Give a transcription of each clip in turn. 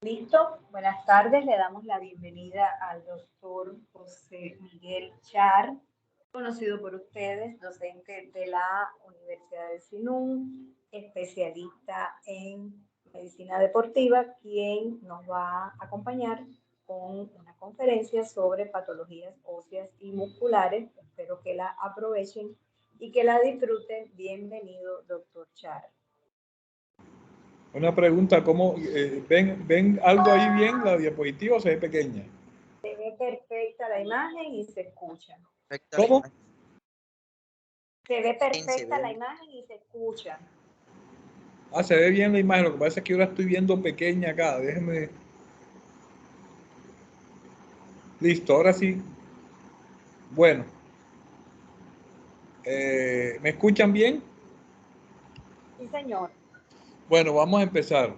Listo, buenas tardes, le damos la bienvenida al doctor José Miguel Char, conocido por ustedes, docente de la Universidad de Sinú, especialista en medicina deportiva, quien nos va a acompañar con una conferencia sobre patologías óseas y musculares. Espero que la aprovechen y que la disfruten. Bienvenido, doctor Char. Una pregunta, ¿cómo ven algo ahí bien? ¿La diapositiva o se ve pequeña? Se ve perfecta la imagen y se escucha. ¿Cómo? Se ve perfecta la imagen y se escucha. Ah, se ve bien la imagen, lo que pasa es que yo la estoy viendo pequeña acá, déjenme. Listo, ahora sí. Bueno, ¿me escuchan bien? Sí, señor. Bueno, vamos a empezar.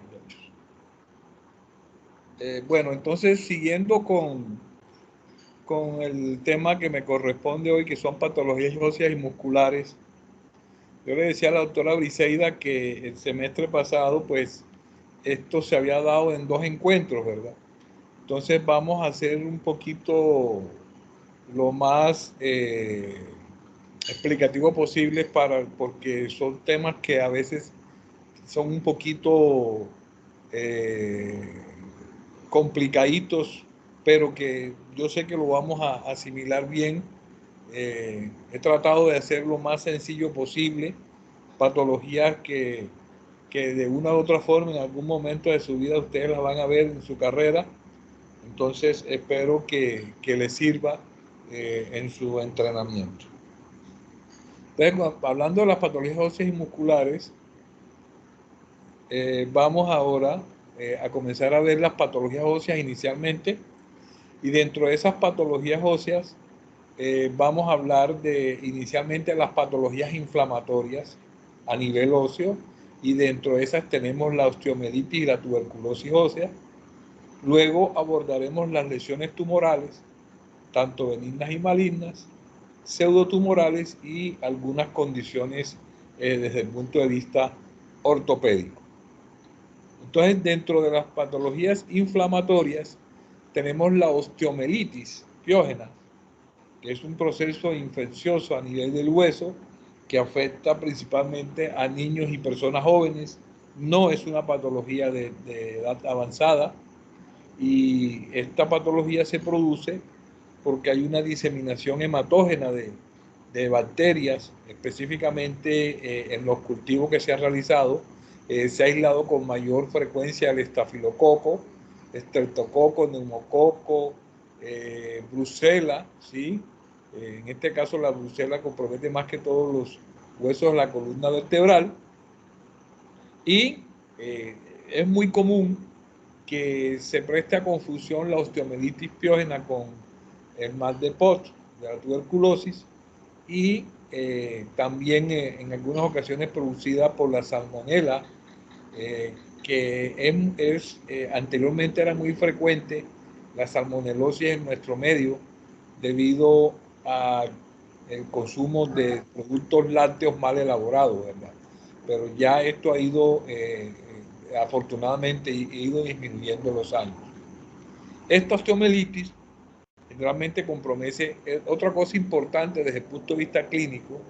Bueno, entonces siguiendo con el tema que me corresponde hoy, que son patologías óseas y musculares. Yo le decía a la doctora Briseida que el semestre pasado, pues, esto se había dado en 2 encuentros, ¿verdad? Entonces vamos a hacer un poquito lo más explicativo posible porque son temas que a veces son un poquito complicaditos, pero que yo sé que lo vamos a asimilar bien. He tratado de hacer lo más sencillo posible, patologías que de una u otra forma en algún momento de su vida ustedes las van a ver en su carrera. Entonces espero que les sirva en su entrenamiento. Entonces, hablando de las patologías óseas y musculares, vamos ahora a comenzar a ver las patologías óseas inicialmente, y dentro de esas patologías óseas vamos a hablar inicialmente las patologías inflamatorias a nivel óseo, y dentro de esas tenemos la osteomielitis y la tuberculosis ósea. Luego abordaremos las lesiones tumorales, tanto benignas y malignas, pseudotumorales y algunas condiciones desde el punto de vista ortopédico. Entonces, dentro de las patologías inflamatorias tenemos la osteomielitis piógena, que es un proceso infeccioso a nivel del hueso que afecta principalmente a niños y personas jóvenes. No es una patología de edad avanzada, y esta patología se produce porque hay una diseminación hematógena de bacterias, específicamente en los cultivos que se han realizado. Se ha aislado con mayor frecuencia el estafilococo, estreptococo, neumococo, brucela, ¿sí? En este caso la brucela compromete más que todos los huesos de la columna vertebral, y es muy común que se preste a confusión la osteomielitis piógena con el mal de Pot, de la tuberculosis, y también en algunas ocasiones producida por la salmonela, que anteriormente era muy frecuente la salmonelosis en nuestro medio debido al consumo de productos lácteos mal elaborados, ¿verdad? Pero ya esto ha ido, afortunadamente, ido disminuyendo los años. Esta osteomielitis realmente compromete. Otra cosa importante desde el punto de vista clínico,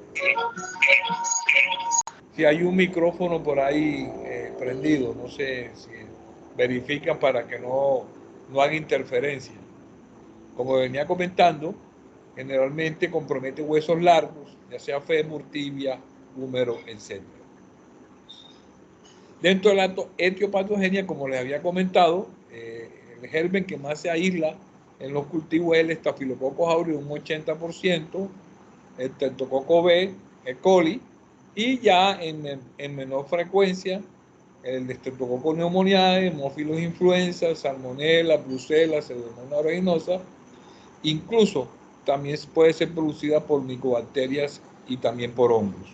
si hay un micrófono por ahí prendido, no sé si verifican para que no haga interferencia. Como venía comentando, generalmente compromete huesos largos, ya sea fémur, tibia, húmero, etc. Dentro de la etiopatogenia, como les había comentado, el germen que más se aísla en los cultivos es el Staphylococcus aureus, un 80%, el Streptococcus B, E. coli, y ya en menor frecuencia el Streptococcus pneumoniae, Haemophilus influenza, Salmonella, Brucella, Pseudomonas aeruginosa. Incluso también puede ser producida por micobacterias y también por hongos.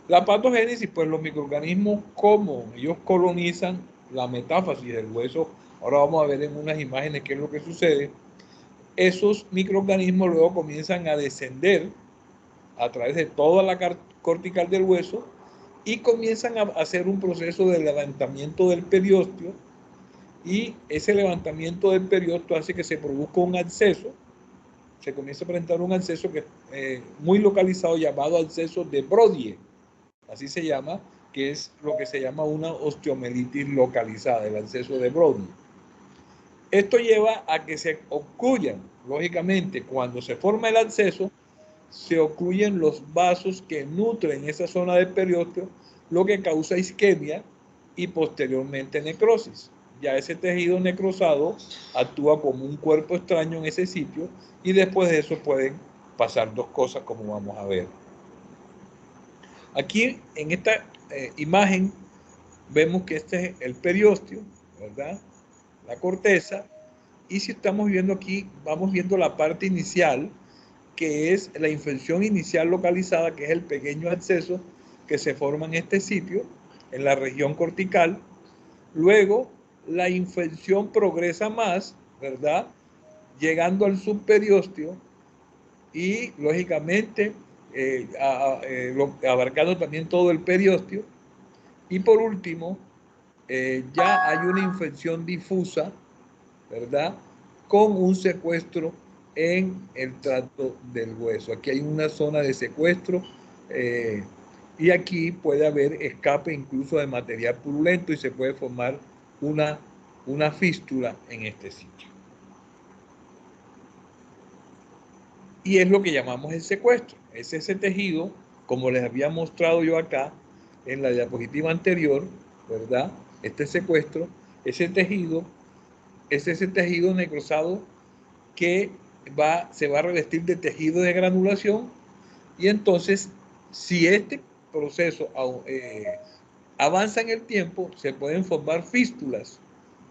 La patogénesis, pues los microorganismos, como ellos colonizan la metáfasis del hueso, ahora vamos a ver en unas imágenes qué es lo que sucede. Esos microorganismos luego comienzan a descender a través de toda la cortical del hueso y comienzan a hacer un proceso de levantamiento del periósteo, y ese levantamiento del periósteo hace que se produzca un absceso, se comienza a presentar un absceso que muy localizado, llamado absceso de Brody, así se llama, que es lo que se llama una osteomelitis localizada, el absceso de Brody. Esto lleva a que se ocluyan, lógicamente, cuando se forma el absceso, se ocluyen los vasos que nutren esa zona del periósteo, lo que causa isquemia y posteriormente necrosis. Ya ese tejido necrosado actúa como un cuerpo extraño en ese sitio, y después de eso pueden pasar dos cosas, como vamos a ver. Aquí en esta imagen vemos que este es el periósteo, ¿verdad? La corteza, y si estamos viendo aquí, vamos viendo la parte inicial, que es la infección inicial localizada, que es el pequeño absceso que se forma en este sitio, en la región cortical. Luego, la infección progresa más, ¿verdad? Llegando al subperiósteo y, lógicamente, abarcando también todo el periósteo. Y por último, ya hay una infección difusa, ¿verdad? Con un secuestro en el tracto del hueso. Aquí hay una zona de secuestro, y aquí puede haber escape incluso de material purulento, y se puede formar una fístula en este sitio. Y es lo que llamamos el secuestro. Es ese tejido, como les había mostrado yo acá en la diapositiva anterior, ¿verdad? Este secuestro, ese tejido, es ese tejido necrosado que se va a revestir de tejido de granulación, y entonces, si este proceso avanza en el tiempo, se pueden formar fístulas,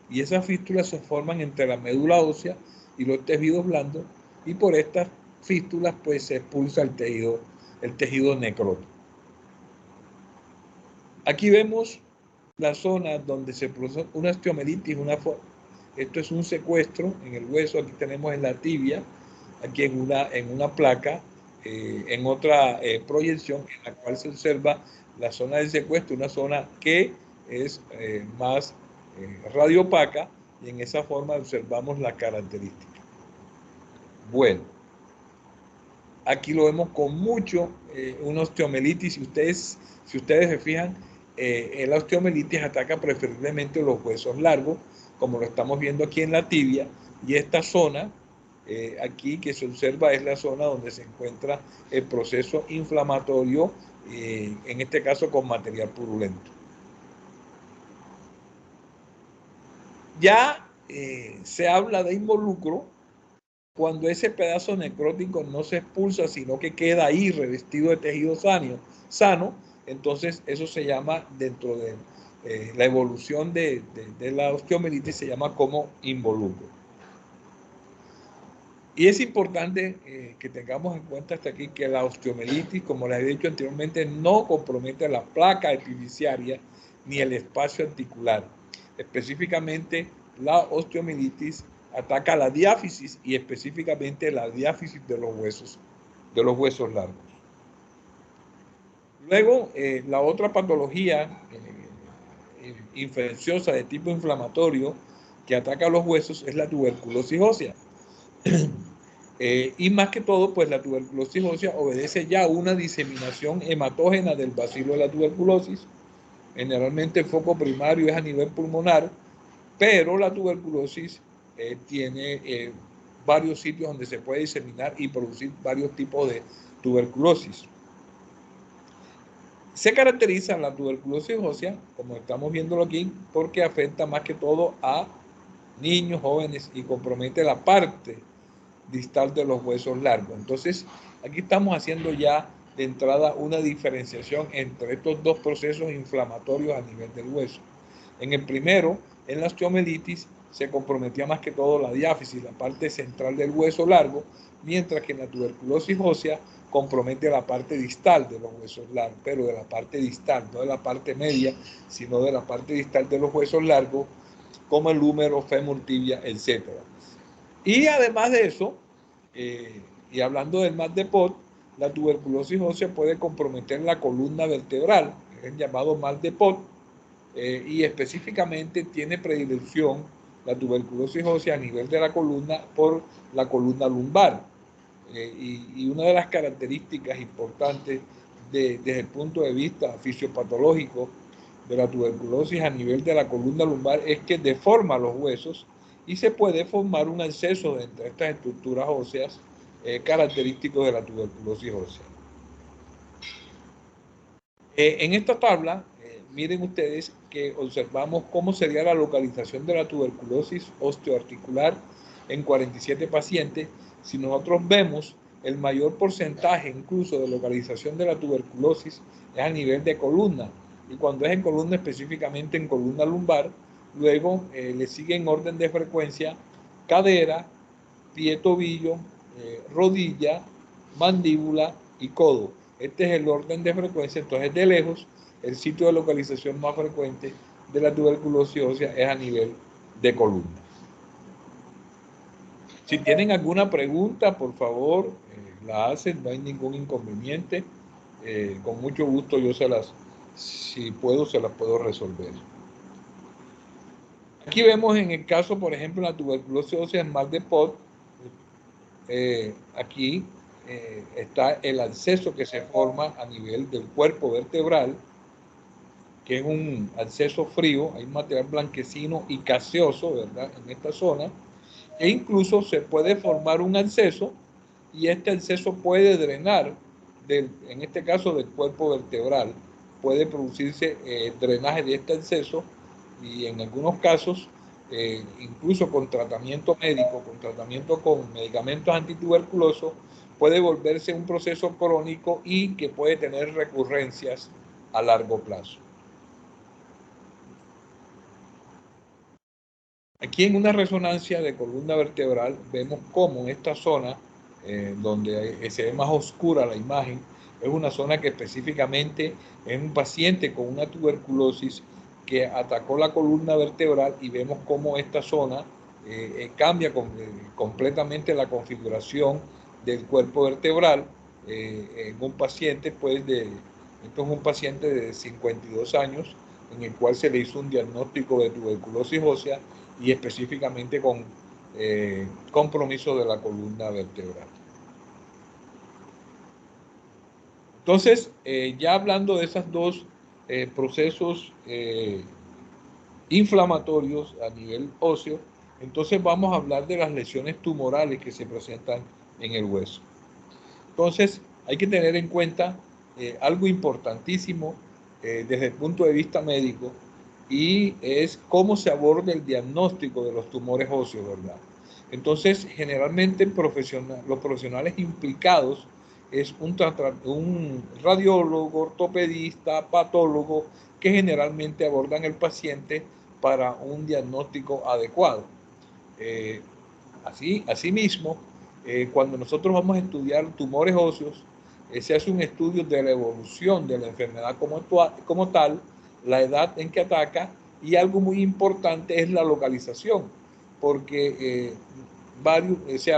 y esas fístulas se forman entre la médula ósea y los tejidos blandos, y por estas fístulas pues se expulsa el tejido necrótico. Aquí vemos la zona donde se produce una osteomelitis, esto es un secuestro en el hueso. Aquí tenemos en la tibia, aquí en una placa, en otra proyección en la cual se observa la zona del secuestro, una zona que es más radiopaca, y en esa forma observamos la característica. Bueno, aquí lo vemos con mucho, una osteomelitis. Si ustedes se fijan, la osteomelitis ataca preferiblemente los huesos largos, como lo estamos viendo aquí en la tibia, y esta zona aquí que se observa es la zona donde se encuentra el proceso inflamatorio, en este caso con material purulento. Ya se habla de involucro cuando ese pedazo necrótico no se expulsa, sino que queda ahí revestido de tejido sano. Entonces eso se llama, dentro de la evolución de la osteomelitis, se llama como involucro. Y es importante que tengamos en cuenta hasta aquí que la osteomelitis, como les he dicho anteriormente, no compromete la placa epifisiaria ni el espacio articular. Específicamente, la osteomelitis ataca la diáfisis, y específicamente la diáfisis de los huesos largos. Luego, la otra patología infecciosa de tipo inflamatorio que ataca los huesos es la tuberculosis ósea. Y más que todo, pues la tuberculosis ósea obedece ya a una diseminación hematógena del bacilo de la tuberculosis. Generalmente el foco primario es a nivel pulmonar, pero la tuberculosis tiene varios sitios donde se puede diseminar y producir varios tipos de tuberculosis. Se caracteriza la tuberculosis ósea, como estamos viéndolo aquí, porque afecta más que todo a niños, jóvenes, y compromete la parte distal de los huesos largos. Entonces, aquí estamos haciendo ya de entrada una diferenciación entre estos dos procesos inflamatorios a nivel del hueso. En el primero, en la osteomelitis, se comprometía más que todo la diáfisis, la parte central del hueso largo, mientras que en la tuberculosis ósea compromete la parte distal de los huesos largos, pero de la parte distal, no de la parte media, sino de la parte distal de los huesos largos, como el húmero, fémur, tibia, etc. Y además de eso, y hablando del MAD de Pot, la tuberculosis ósea puede comprometer la columna vertebral, el llamado mal de Pot, y específicamente tiene predilección la tuberculosis ósea a nivel de la columna por la columna lumbar. Y una de las características importantes desde el punto de vista fisiopatológico de la tuberculosis a nivel de la columna lumbar es que deforma los huesos y se puede formar un acceso entre estas estructuras óseas característicos de la tuberculosis ósea. En esta tabla, miren ustedes que observamos cómo sería la localización de la tuberculosis osteoarticular en 47 pacientes. Si nosotros vemos el mayor porcentaje incluso de localización de la tuberculosis es a nivel de columna, y cuando es en columna, específicamente en columna lumbar, luego le sigue en orden de frecuencia cadera, pie, tobillo, rodilla, mandíbula y codo. Este es el orden de frecuencia. Entonces, de lejos, el sitio de localización más frecuente de la tuberculosis ósea es a nivel de columna. Si tienen alguna pregunta, por favor, la hacen, no hay ningún inconveniente. Con mucho gusto yo si puedo, se las puedo resolver. Aquí vemos en el caso, por ejemplo, la tuberculosis ósea en mal de Pot. Aquí está el absceso que se forma a nivel del cuerpo vertebral, que es un absceso frío, hay un material blanquecino y gaseoso, ¿verdad?, en esta zona, e incluso se puede formar un absceso y este absceso puede drenar, en este caso del cuerpo vertebral, puede producirse drenaje de este absceso y en algunos casos, incluso con tratamiento médico, con tratamiento con medicamentos antituberculosos, puede volverse un proceso crónico y que puede tener recurrencias a largo plazo. Aquí en una resonancia de columna vertebral vemos cómo en esta zona, donde se ve más oscura la imagen, es una zona que específicamente es un paciente con una tuberculosis que atacó la columna vertebral, y vemos cómo esta zona cambia completamente la configuración del cuerpo vertebral en un paciente, esto es un paciente de 52 años, en el cual se le hizo un diagnóstico de tuberculosis ósea y específicamente con compromiso de la columna vertebral. Entonces, ya hablando de esos dos procesos inflamatorios a nivel óseo, entonces vamos a hablar de las lesiones tumorales que se presentan en el hueso. Entonces, hay que tener en cuenta algo importantísimo desde el punto de vista médico, y es cómo se aborda el diagnóstico de los tumores óseos, ¿verdad? Entonces, generalmente los profesionales implicados es un radiólogo, ortopedista, patólogo, que generalmente abordan el paciente para un diagnóstico adecuado. Asimismo, cuando nosotros vamos a estudiar tumores óseos, se hace un estudio de la evolución de la enfermedad como tal, la edad en que ataca, y algo muy importante es la localización, porque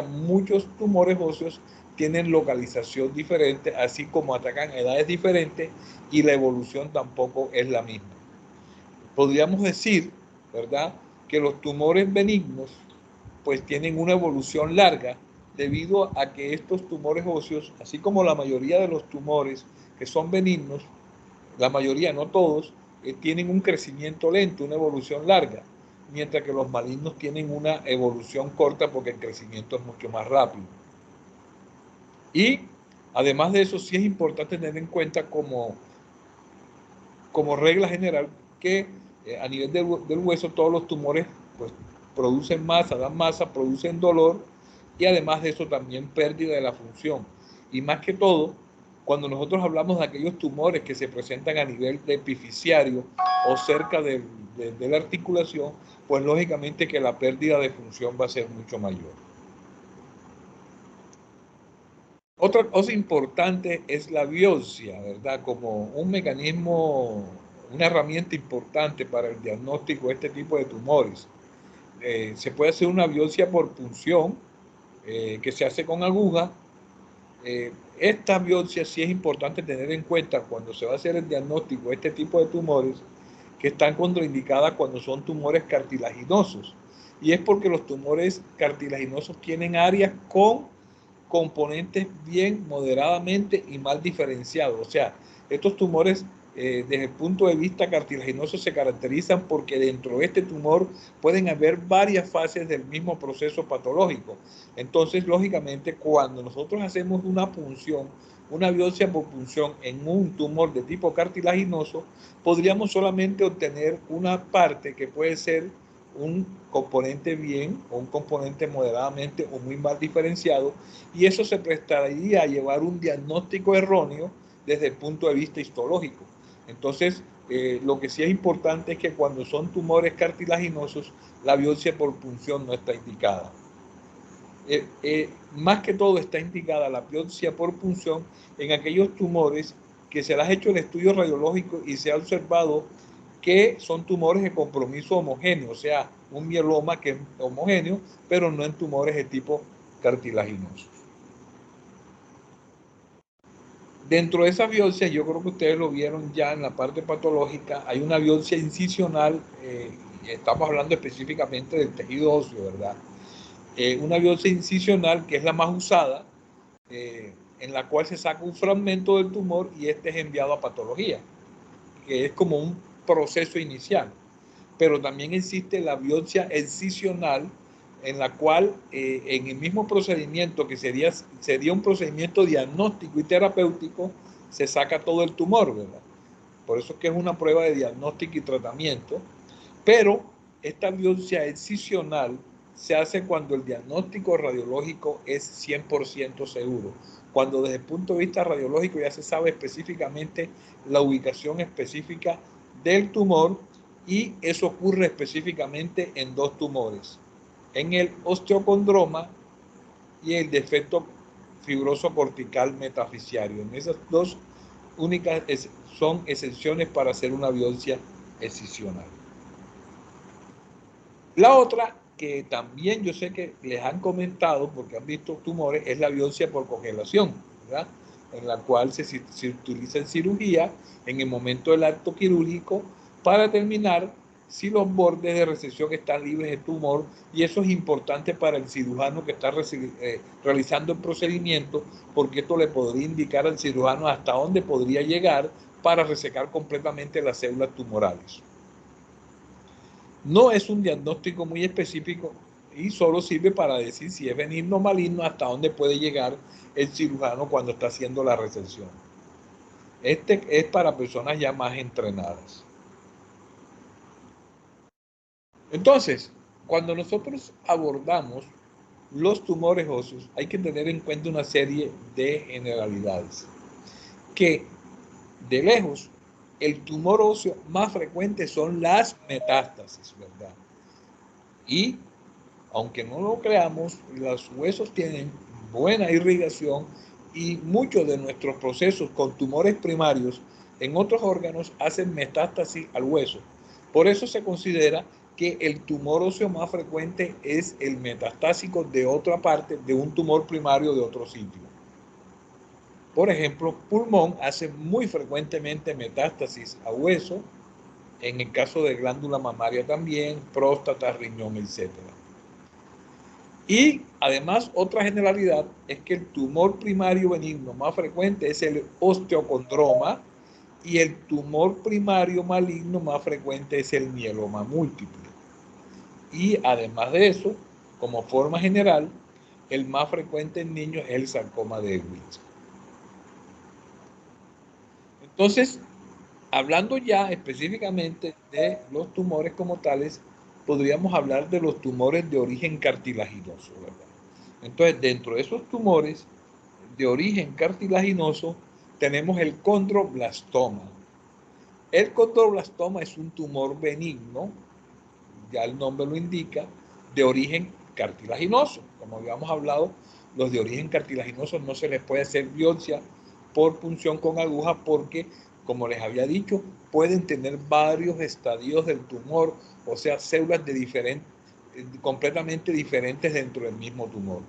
muchos tumores óseos tienen localización diferente, así como atacan a edades diferentes, y la evolución tampoco es la misma. Podríamos decir, ¿verdad?, que los tumores benignos pues tienen una evolución larga, debido a que estos tumores óseos, así como la mayoría de los tumores que son benignos, la mayoría, no todos, tienen un crecimiento lento, una evolución larga, mientras que los malignos tienen una evolución corta porque el crecimiento es mucho más rápido. Y además de eso, sí es importante tener en cuenta como regla general que a nivel del hueso todos los tumores pues producen masa, dan masa, producen dolor, y además de eso también pérdida de la función. Y más que todo, cuando nosotros hablamos de aquellos tumores que se presentan a nivel de epifisiario o cerca de la articulación, pues lógicamente que la pérdida de función va a ser mucho mayor. Otra cosa importante es la biopsia, ¿verdad? Como un mecanismo, una herramienta importante para el diagnóstico de este tipo de tumores. Se puede hacer una biopsia por punción, que se hace con aguja, esta biopsia sí es importante tener en cuenta cuando se va a hacer el diagnóstico de este tipo de tumores, que están contraindicadas cuando son tumores cartilaginosos. Y es porque los tumores cartilaginosos tienen áreas con componentes bien moderadamente y mal diferenciados. O sea, estos tumores desde el punto de vista cartilaginoso se caracterizan porque dentro de este tumor pueden haber varias fases del mismo proceso patológico. Entonces, lógicamente, cuando nosotros hacemos una punción, una biopsia por punción en un tumor de tipo cartilaginoso, podríamos solamente obtener una parte que puede ser un componente bien o un componente moderadamente o muy mal diferenciado, y eso se prestaría a llevar un diagnóstico erróneo desde el punto de vista histológico. Entonces, lo que sí es importante es que cuando son tumores cartilaginosos, la biopsia por punción no está indicada. Más que todo está indicada la biopsia por punción en aquellos tumores que se les ha hecho el estudio radiológico y se ha observado que son tumores de compromiso homogéneo, o sea, un mieloma que es homogéneo, pero no en tumores de tipo cartilaginoso. Dentro de esa biopsia, yo creo que ustedes lo vieron ya en la parte patológica, hay una biopsia incisional, estamos hablando específicamente del tejido óseo, ¿verdad? Una biopsia incisional que es la más usada, en la cual se saca un fragmento del tumor y este es enviado a patología, que es como un proceso inicial. Pero también existe la biopsia excisional, en la cual en el mismo procedimiento, que sería un procedimiento diagnóstico y terapéutico, se saca todo el tumor, ¿verdad? Por eso es que es una prueba de diagnóstico y tratamiento. Pero esta biopsia excisional se hace cuando el diagnóstico radiológico es 100% seguro. Cuando desde el punto de vista radiológico ya se sabe específicamente la ubicación específica del tumor, y eso ocurre específicamente en dos tumores, en el osteocondroma y el defecto fibroso cortical metafisiario. En esas dos únicas son excepciones para hacer una biopsia excisional. La otra, que también yo sé que les han comentado porque han visto tumores, es la biopsia por congelación, ¿verdad? En la cual se utiliza en cirugía en el momento del acto quirúrgico para determinar si los bordes de resección están libres de tumor, y eso es importante para el cirujano que está realizando el procedimiento, porque esto le podría indicar al cirujano hasta dónde podría llegar para resecar completamente las células tumorales. No es un diagnóstico muy específico y solo sirve para decir si es benigno o maligno, hasta dónde puede llegar el cirujano cuando está haciendo la resección. Este es para personas ya más entrenadas. Entonces, cuando nosotros abordamos los tumores óseos, hay que tener en cuenta una serie de generalidades. Que de lejos, el tumor óseo más frecuente son las metástasis, ¿verdad? Y aunque no lo creamos, los huesos tienen buena irrigación, y muchos de nuestros procesos con tumores primarios en otros órganos hacen metástasis al hueso. Por eso se considera que el tumor óseo más frecuente es el metastásico de otra parte, de un tumor primario de otro sitio. Por ejemplo, pulmón hace muy frecuentemente metástasis a hueso, en el caso de glándula mamaria también, próstata, riñón, etc. Y además, otra generalidad es que el tumor primario benigno más frecuente es el osteocondroma, y el tumor primario maligno más frecuente es el mieloma múltiple. Y además de eso, como forma general, el más frecuente en niños es el sarcoma de Ewing. Entonces, hablando ya específicamente de los tumores como tales, podríamos hablar de los tumores de origen cartilaginoso, ¿verdad? Entonces, dentro de esos tumores de origen cartilaginoso, tenemos el condroblastoma. El condroblastoma es un tumor benigno, ya el nombre lo indica, de origen cartilaginoso. Como habíamos hablado, los de origen cartilaginoso no se les puede hacer biopsia por punción con aguja porque, como les había dicho, pueden tener varios estadios del tumor, o sea, células completamente diferentes dentro del mismo tumor.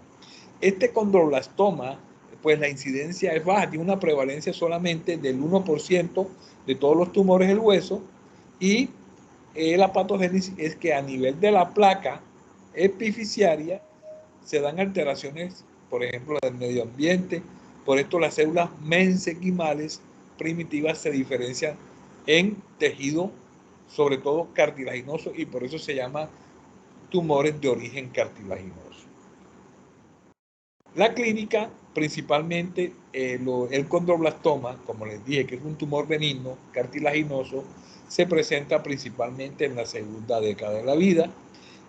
Este condroblastoma pues la incidencia es baja, tiene una prevalencia solamente del 1% de todos los tumores del hueso, y la patogénesis es que a nivel de la placa epifisiaria se dan alteraciones, por ejemplo, del medio ambiente. Por esto las células mesenquimales primitivas se diferencian en tejido, sobre todo cartilaginoso, y por eso se llama tumores de origen cartilaginoso. La clínica, principalmente el condroblastoma, como les dije, que es un tumor benigno cartilaginoso, se presenta principalmente en la segunda década de la vida.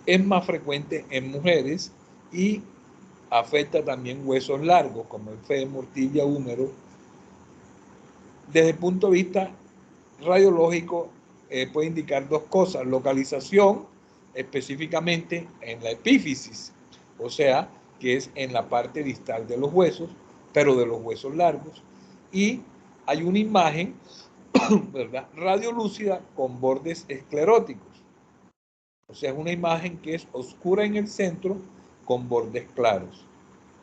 Es más frecuente en mujeres y afecta también huesos largos como el fémur, tibia, húmero. Desde el punto de vista radiológico puede indicar dos cosas: localización, específicamente en la epífisis, o sea, que es en la parte distal de los huesos, pero de los huesos largos, y hay una imagen, ¿verdad?, radiolúcida con bordes escleróticos, o sea, es una imagen que es oscura en el centro con bordes claros.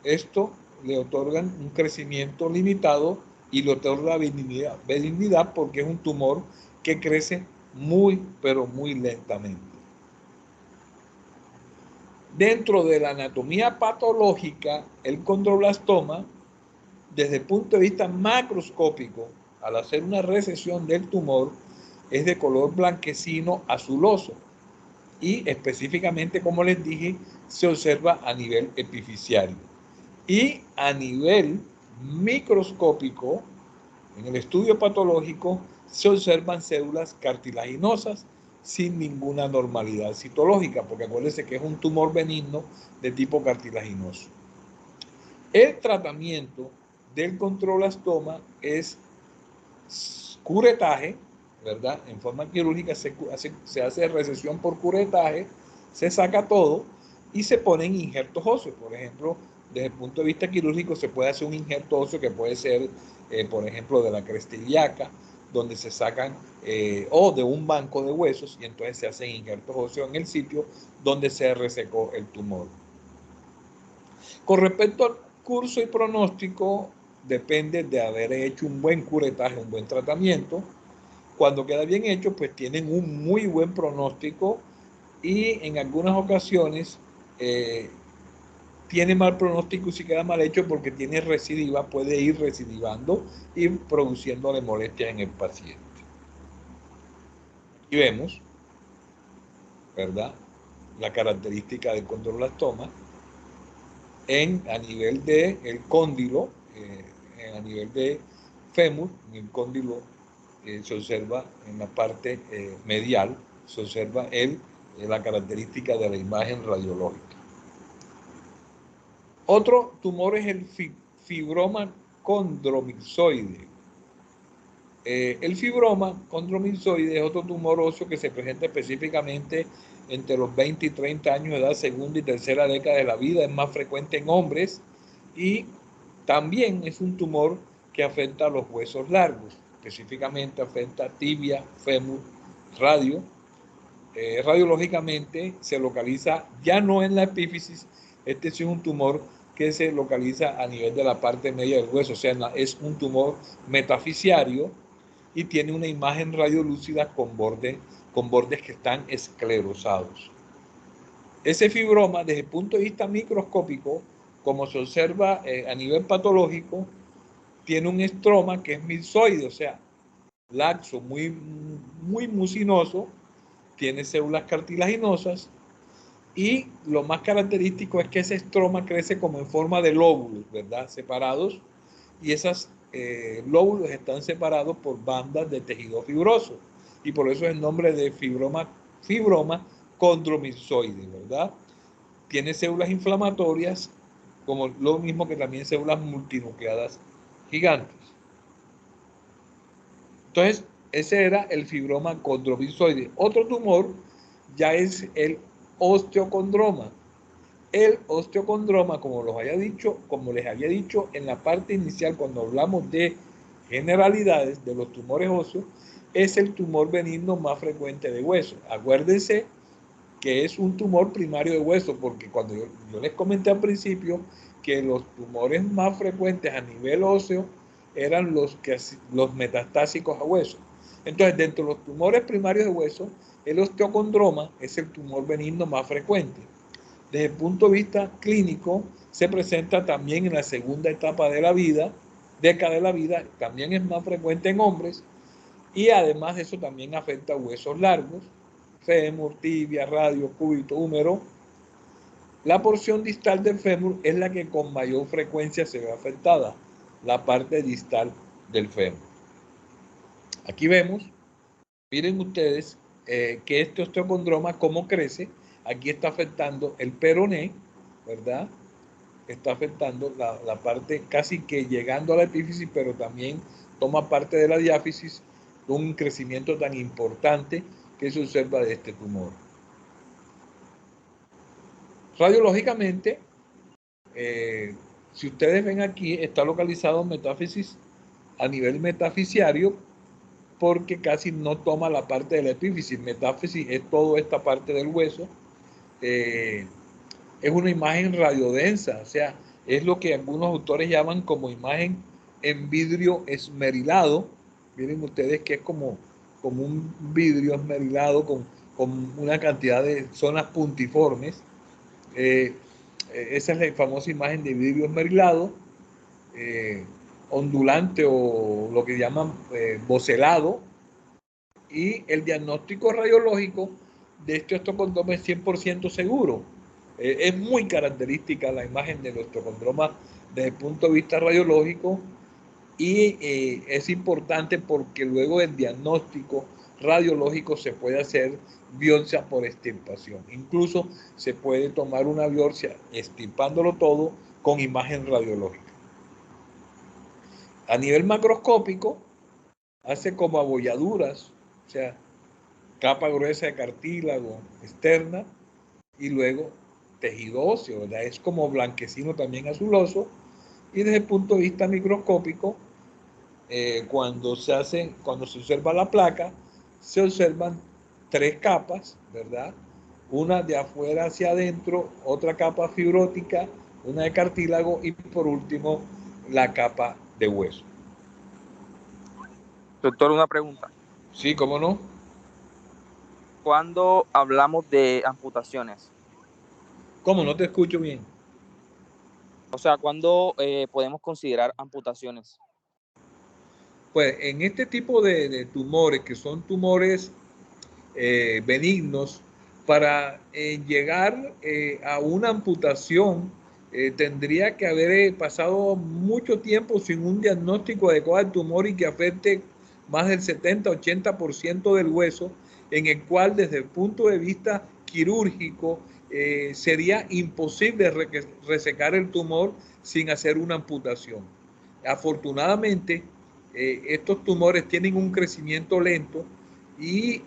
Esto le otorgan un crecimiento limitado y le otorga benignidad porque es un tumor que crece muy, pero muy lentamente. Dentro de la anatomía patológica, el condroblastoma, desde el punto de vista macroscópico, al hacer una recesión del tumor, es de color blanquecino azuloso y específicamente, como les dije, se observa a nivel epifisiario. Y a nivel microscópico, en el estudio patológico, se observan células cartilaginosas sin ninguna normalidad citológica, porque acuérdense que es un tumor benigno de tipo cartilaginoso. El tratamiento del condroblastoma es curetaje, ¿verdad? En forma quirúrgica se hace recesión por curetaje, se saca todo y se ponen injertos óseos. Por ejemplo, desde el punto de vista quirúrgico se puede hacer un injerto óseo que puede ser, por ejemplo, de la cresta ilíaca, donde se sacan, o de un banco de huesos, y entonces se hacen injertos óseos en el sitio donde se resecó el tumor. Con respecto al curso y pronóstico, depende de haber hecho un buen curetaje, un buen tratamiento. Cuando queda bien hecho, pues tienen un muy buen pronóstico, y en algunas ocasiones tiene mal pronóstico si queda mal hecho porque tiene recidiva, puede ir recidivando y produciéndole molestias en el paciente. Y vemos, ¿verdad?, la característica del condroblastoma a nivel de el cóndilo, a nivel de fémur. En el cóndilo se observa en la parte medial, se observa la característica de la imagen radiológica. Otro tumor es el fibroma condromyxoide. El fibroma condromyxoide es otro tumor óseo que se presenta específicamente entre los 20 y 30 años de edad, segunda y tercera década de la vida. Es más frecuente en hombres y también es un tumor que afecta a los huesos largos. Específicamente afecta tibia, fémur, radio. Radiológicamente se localiza ya no en la epífisis. Este sí es un tumor que se localiza a nivel de la parte media del hueso, o sea, es un tumor metafisiario y tiene una imagen radiolúcida con bordes que están esclerosados. Ese fibroma, desde el punto de vista microscópico, como se observa a nivel patológico, tiene un estroma que es milzoide, o sea, laxo, muy, muy mucinoso, tiene células cartilaginosas, y lo más característico es que ese estroma crece como en forma de lóbulos, ¿verdad?, separados, y esos lóbulos están separados por bandas de tejido fibroso, y por eso es el nombre de fibroma condromyxoide, ¿verdad? Tiene células inflamatorias, como lo mismo que también células multinucleadas gigantes. Entonces, ese era el fibroma condromyxoide. Otro tumor ya es el osteocondroma. El osteocondroma, como les había dicho en la parte inicial cuando hablamos de generalidades de los tumores óseos, es el tumor benigno más frecuente de hueso. Acuérdense que es un tumor primario de hueso, porque cuando yo les comenté al principio que los tumores más frecuentes a nivel óseo eran los metastásicos a hueso. Entonces, dentro de los tumores primarios de hueso, el osteocondroma es el tumor benigno más frecuente. Desde el punto de vista clínico, se presenta también en la segunda etapa de la vida, década de la vida, también es más frecuente en hombres, y además de eso también afecta a huesos largos, fémur, tibia, radio, cúbito, húmero. La porción distal del fémur es la que con mayor frecuencia se ve afectada, la parte distal del fémur. Aquí vemos, miren ustedes, que este osteocondroma, cómo crece. Aquí está afectando el peroné, ¿verdad? Está afectando la parte casi que llegando a la epífisis, pero también toma parte de la diáfisis, un crecimiento tan importante que se observa de este tumor. Radiológicamente, si ustedes ven aquí, está localizado en metáfisis a nivel metafisiario, porque casi no toma la parte de la epífisis. Metáfisis es toda esta parte del hueso. Es una imagen radiodensa, o sea, es lo que algunos autores llaman como imagen en vidrio esmerilado. Miren ustedes que es como un vidrio esmerilado con una cantidad de zonas puntiformes. Esa es la famosa imagen de vidrio esmerilado, ondulante o lo que llaman bocelado. Y el diagnóstico radiológico de este osteocondroma es 100% seguro. Es muy característica la imagen del osteocondroma desde el punto de vista radiológico, y es importante porque luego del diagnóstico radiológico se puede hacer biopsia por extirpación. Incluso se puede tomar una biopsia extirpándolo todo con imagen radiológica. A nivel macroscópico, hace como abolladuras, o sea, capa gruesa de cartílago externa y luego tejido óseo, ¿verdad? Es como blanquecino también azuloso. Y desde el punto de vista microscópico, cuando se observa la placa, se observan tres capas, ¿verdad? Una de afuera hacia adentro, otra capa fibrótica, una de cartílago y por último la capa de hueso. Doctor, una pregunta. Sí, ¿cómo no? ¿Cuándo hablamos de amputaciones? ¿Cómo? No te escucho bien. O sea, ¿cuándo podemos considerar amputaciones? Pues en este tipo de tumores, que son tumores benignos, para llegar a una amputación tendría que haber pasado mucho tiempo sin un diagnóstico adecuado del tumor y que afecte más del 70-80% del hueso, en el cual desde el punto de vista quirúrgico sería imposible resecar el tumor sin hacer una amputación. Afortunadamente, estos tumores tienen un crecimiento lento y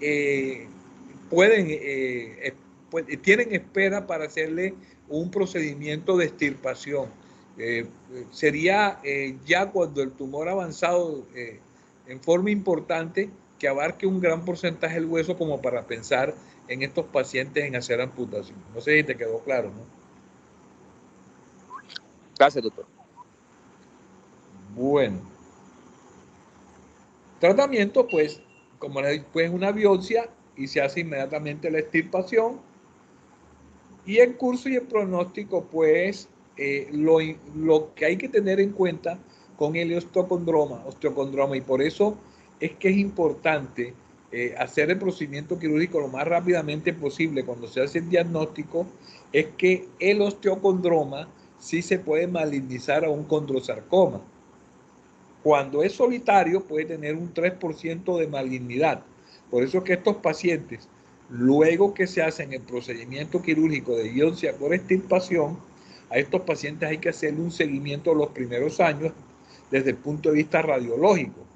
tienen espera para hacerle un procedimiento de extirpación. Sería ya cuando el tumor ha avanzado en forma importante, que abarque un gran porcentaje del hueso, como para pensar en estos pacientes en hacer amputación. No sé si te quedó claro, ¿no? Gracias, doctor. Bueno. Tratamiento, pues, como le digo, pues una biopsia y se hace inmediatamente la extirpación. Y el curso y el pronóstico, pues, lo que hay que tener en cuenta con el osteocondroma, y por eso es que es importante hacer el procedimiento quirúrgico lo más rápidamente posible cuando se hace el diagnóstico, es que el osteocondroma sí se puede malignizar a un condrosarcoma. Cuando es solitario puede tener un 3% de malignidad. Por eso es que estos pacientes, luego que se hacen el procedimiento quirúrgico de biopsia por extirpación, a estos pacientes hay que hacerle un seguimiento los primeros años desde el punto de vista radiológico.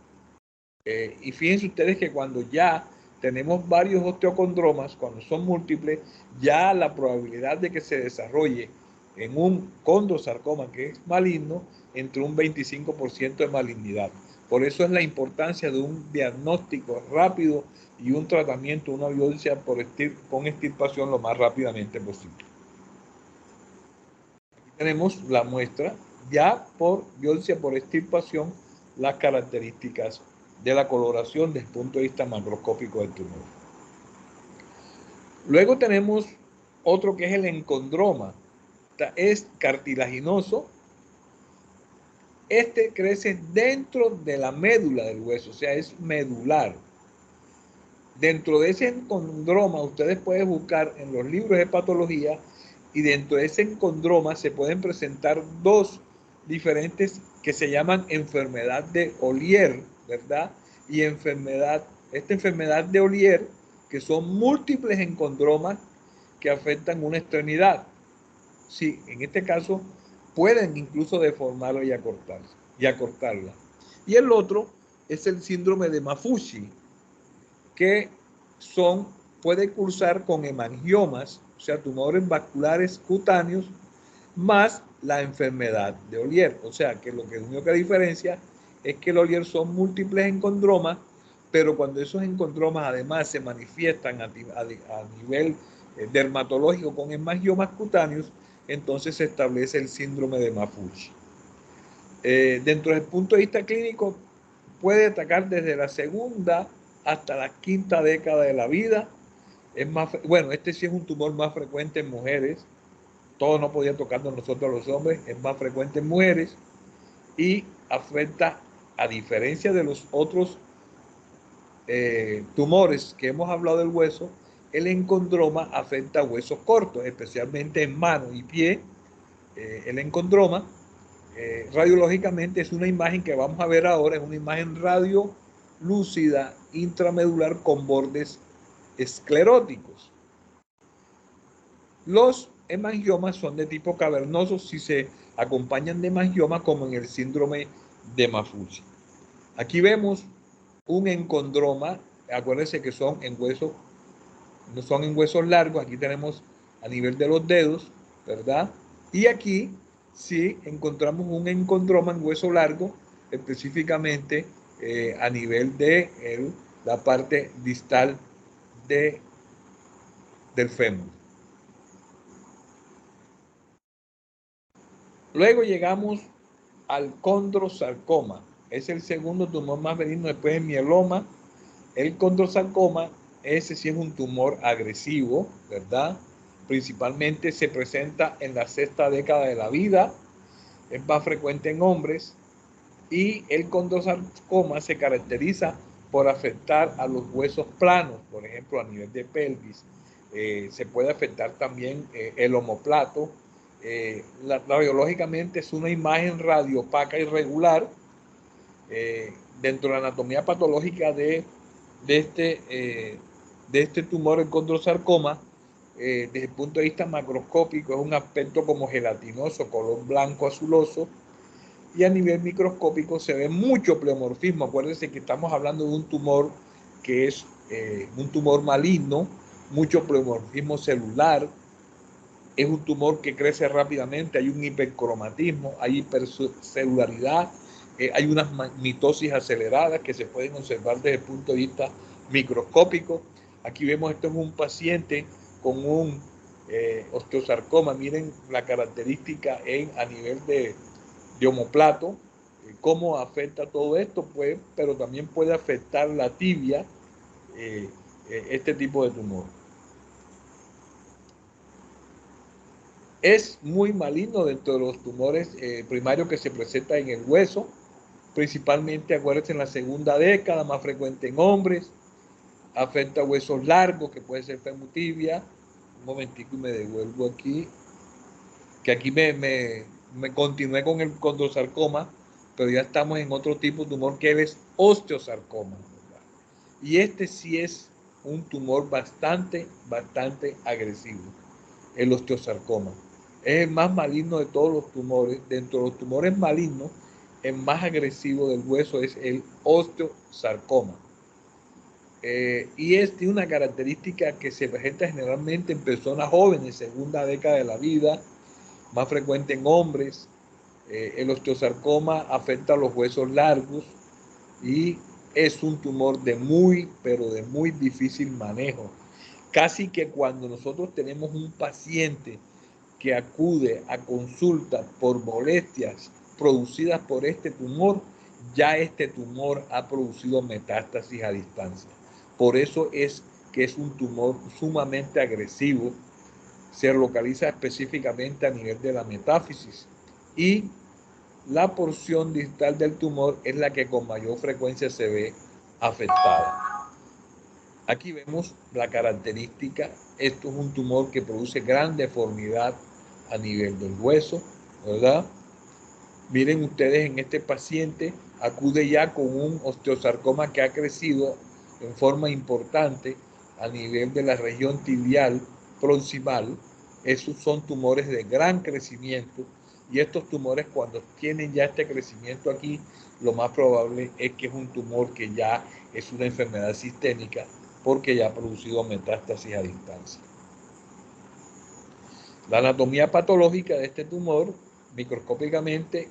Y fíjense ustedes que cuando ya tenemos varios osteocondromas, cuando son múltiples, ya la probabilidad de que se desarrolle en un condrosarcoma que es maligno, entre un 25% de malignidad. Por eso es la importancia de un diagnóstico rápido y un tratamiento, una biopsia con extirpación lo más rápidamente posible. tenemos la muestra ya por biopsia, por extirpación, las características de la coloración desde el punto de vista macroscópico del tumor. Luego tenemos otro que es el encondroma. Es cartilaginoso. Este crece dentro de la médula del hueso, o sea, es medular. Dentro de ese encondroma, ustedes pueden buscar en los libros de patología, y dentro de ese encondroma se pueden presentar dos diferentes que se llaman enfermedad de Ollier, ¿verdad? Y esta enfermedad de Ollier, que son múltiples encondromas que afectan una extremidad. Sí, en este caso pueden incluso deformarla y acortarla. Y el otro es el síndrome de Maffucci, que puede cursar con hemangiomas, o sea, tumores vasculares cutáneos, más la enfermedad de Ollier. O sea, que lo único que diferencia es que el Ollier son múltiples encondromas, pero cuando esos encondromas además se manifiestan a nivel dermatológico con hemangiomas cutáneos, entonces se establece el síndrome de Maffucci. Dentro del punto de vista clínico, puede atacar desde la segunda hasta la quinta década de la vida. Este sí es un tumor más frecuente en mujeres. Todo no podía tocarnos nosotros los hombres, es más frecuente en mujeres y afecta, a diferencia de los otros tumores que hemos hablado del hueso, el encondroma afecta a huesos cortos, especialmente en mano y pie. El encondroma, radiológicamente, es una imagen que vamos a ver ahora, es una imagen radiolúcida intramedular con bordes escleróticos. Los hemangiomas son de tipo cavernoso si se acompañan de hemangiomas, como en el síndrome de Maffucci. Aquí vemos un encondroma, acuérdense que son en huesos, no son en huesos largos, aquí tenemos a nivel de los dedos, ¿verdad? Y aquí sí encontramos un encondroma en hueso largo, específicamente a nivel de la parte distal del fémur. Luego llegamos al condrosarcoma. Es el segundo tumor más benigno después del mieloma. El condrosarcoma, ese sí es un tumor agresivo, ¿verdad? Principalmente se presenta en la sexta década de la vida, es más frecuente en hombres, y el condrosarcoma se caracteriza por afectar a los huesos planos, por ejemplo, a nivel de pelvis. Se puede afectar también el omóplato. Radiológicamente es una imagen radiopaca irregular. Dentro de la anatomía patológica de este tumor, el condrosarcoma, desde el punto de vista macroscópico, es un aspecto como gelatinoso, color blanco azuloso, y a nivel microscópico se ve mucho pleomorfismo. Acuérdense que estamos hablando de un tumor que es un tumor maligno, mucho pleomorfismo celular, es un tumor que crece rápidamente, hay un hipercromatismo, hay hipercelularidad, hay unas mitosis aceleradas que se pueden observar desde el punto de vista microscópico. Aquí vemos, esto es un paciente con un osteosarcoma. Miren la característica a nivel de omóplato, cómo afecta todo esto, pues, pero también puede afectar la tibia, este tipo de tumor. Es muy maligno dentro de los tumores primarios que se presentan en el hueso, principalmente, acuérdense, en la segunda década, más frecuente en hombres. Afecta huesos largos, que puede ser femutibia. Un momentico y me devuelvo aquí, que aquí me continué con el condrosarcoma, pero ya estamos en otro tipo de tumor que es osteosarcoma, ¿verdad? Y este sí es un tumor bastante agresivo, el osteosarcoma. Es el más maligno de todos los tumores. Dentro de los tumores malignos, el más agresivo del hueso es el osteosarcoma. Y tiene una característica que se presenta generalmente en personas jóvenes, segunda década de la vida, más frecuente en hombres. El osteosarcoma afecta a los huesos largos y es un tumor pero de muy difícil manejo. Casi que cuando nosotros tenemos un paciente que acude a consulta por molestias producidas por este tumor, ya este tumor ha producido metástasis a distancia. Por eso es que es un tumor sumamente agresivo, se localiza específicamente a nivel de la metáfisis y la porción distal del tumor es la que con mayor frecuencia se ve afectada. Aquí vemos la característica. Esto es un tumor que produce gran deformidad a nivel del hueso, ¿verdad? Miren ustedes, en este paciente acude ya con un osteosarcoma que ha crecido en forma importante a nivel de la región tibial proximal. Esos son tumores de gran crecimiento y estos tumores, cuando tienen ya este crecimiento aquí, lo más probable es que es un tumor que ya es una enfermedad sistémica porque ya ha producido metástasis a distancia. La anatomía patológica de este tumor, microscópicamente,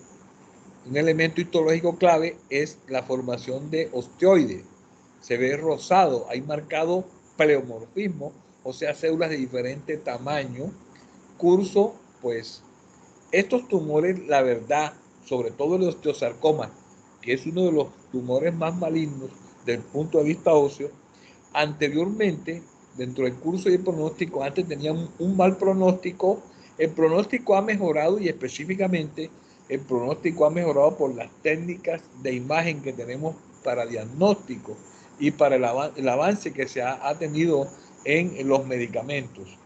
un elemento histológico clave es la formación de osteoides. Se ve rosado, hay marcado pleomorfismo, o sea, células de diferente tamaño. Curso, pues, estos tumores, la verdad, sobre todo el osteosarcoma, que es uno de los tumores más malignos desde el punto de vista óseo, anteriormente, dentro del curso y el pronóstico, antes tenían un mal pronóstico. El pronóstico ha mejorado y específicamente el pronóstico ha mejorado por las técnicas de imagen que tenemos para diagnóstico y para el avance que se ha tenido en los medicamentos.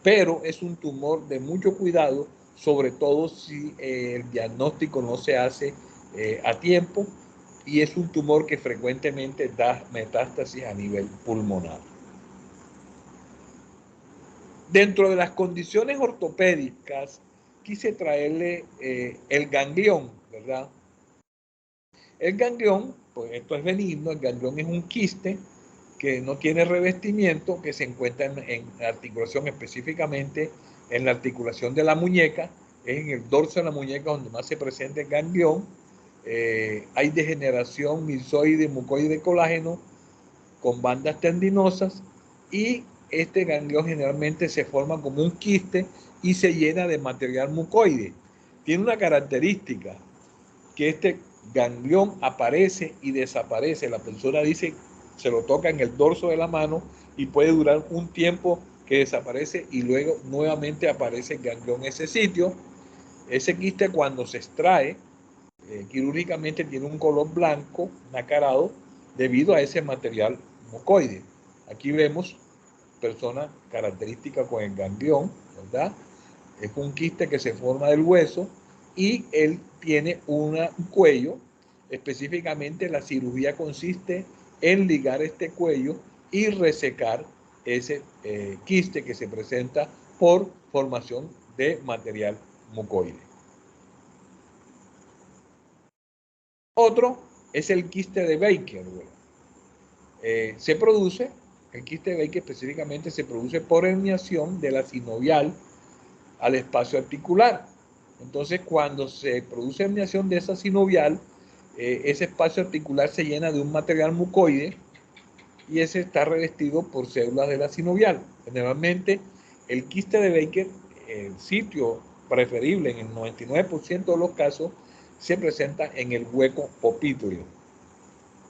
Pero es un tumor de mucho cuidado, sobre todo si el diagnóstico no se hace a tiempo, y es un tumor que frecuentemente da metástasis a nivel pulmonar. Dentro de las condiciones ortopédicas, quise traerle el ganglión, ¿verdad? El ganglión, pues esto es benigno, el ganglión es un quiste que no tiene revestimiento, que se encuentra en la articulación, específicamente en la articulación de la muñeca, es en el dorso de la muñeca donde más se presenta el ganglión. Hay degeneración misoide y mucoide de colágeno con bandas tendinosas y este ganglión generalmente se forma como un quiste y se llena de material mucoide. Tiene una característica, que este ganglión aparece y desaparece. La persona dice, se lo toca en el dorso de la mano y puede durar un tiempo que desaparece y luego nuevamente aparece el ganglión en ese sitio. Ese quiste, cuando se extrae quirúrgicamente, tiene un color blanco nacarado debido a ese material mucoide. Aquí vemos persona característica con el ganglión, ¿verdad? Es un quiste que se forma del hueso y él tiene un cuello. Específicamente, la cirugía consiste en ligar este cuello y resecar ese quiste que se presenta por formación de material mucoide. Otro es el quiste de Baker. El quiste de Baker específicamente se produce por herniación de la sinovial al espacio articular. Entonces, cuando se produce herniación de esa sinovial, ese espacio articular se llena de un material mucoide y ese está revestido por células de la sinovial. Generalmente, el quiste de Baker, el sitio preferible en el 99% de los casos, se presenta en el hueco popíteo.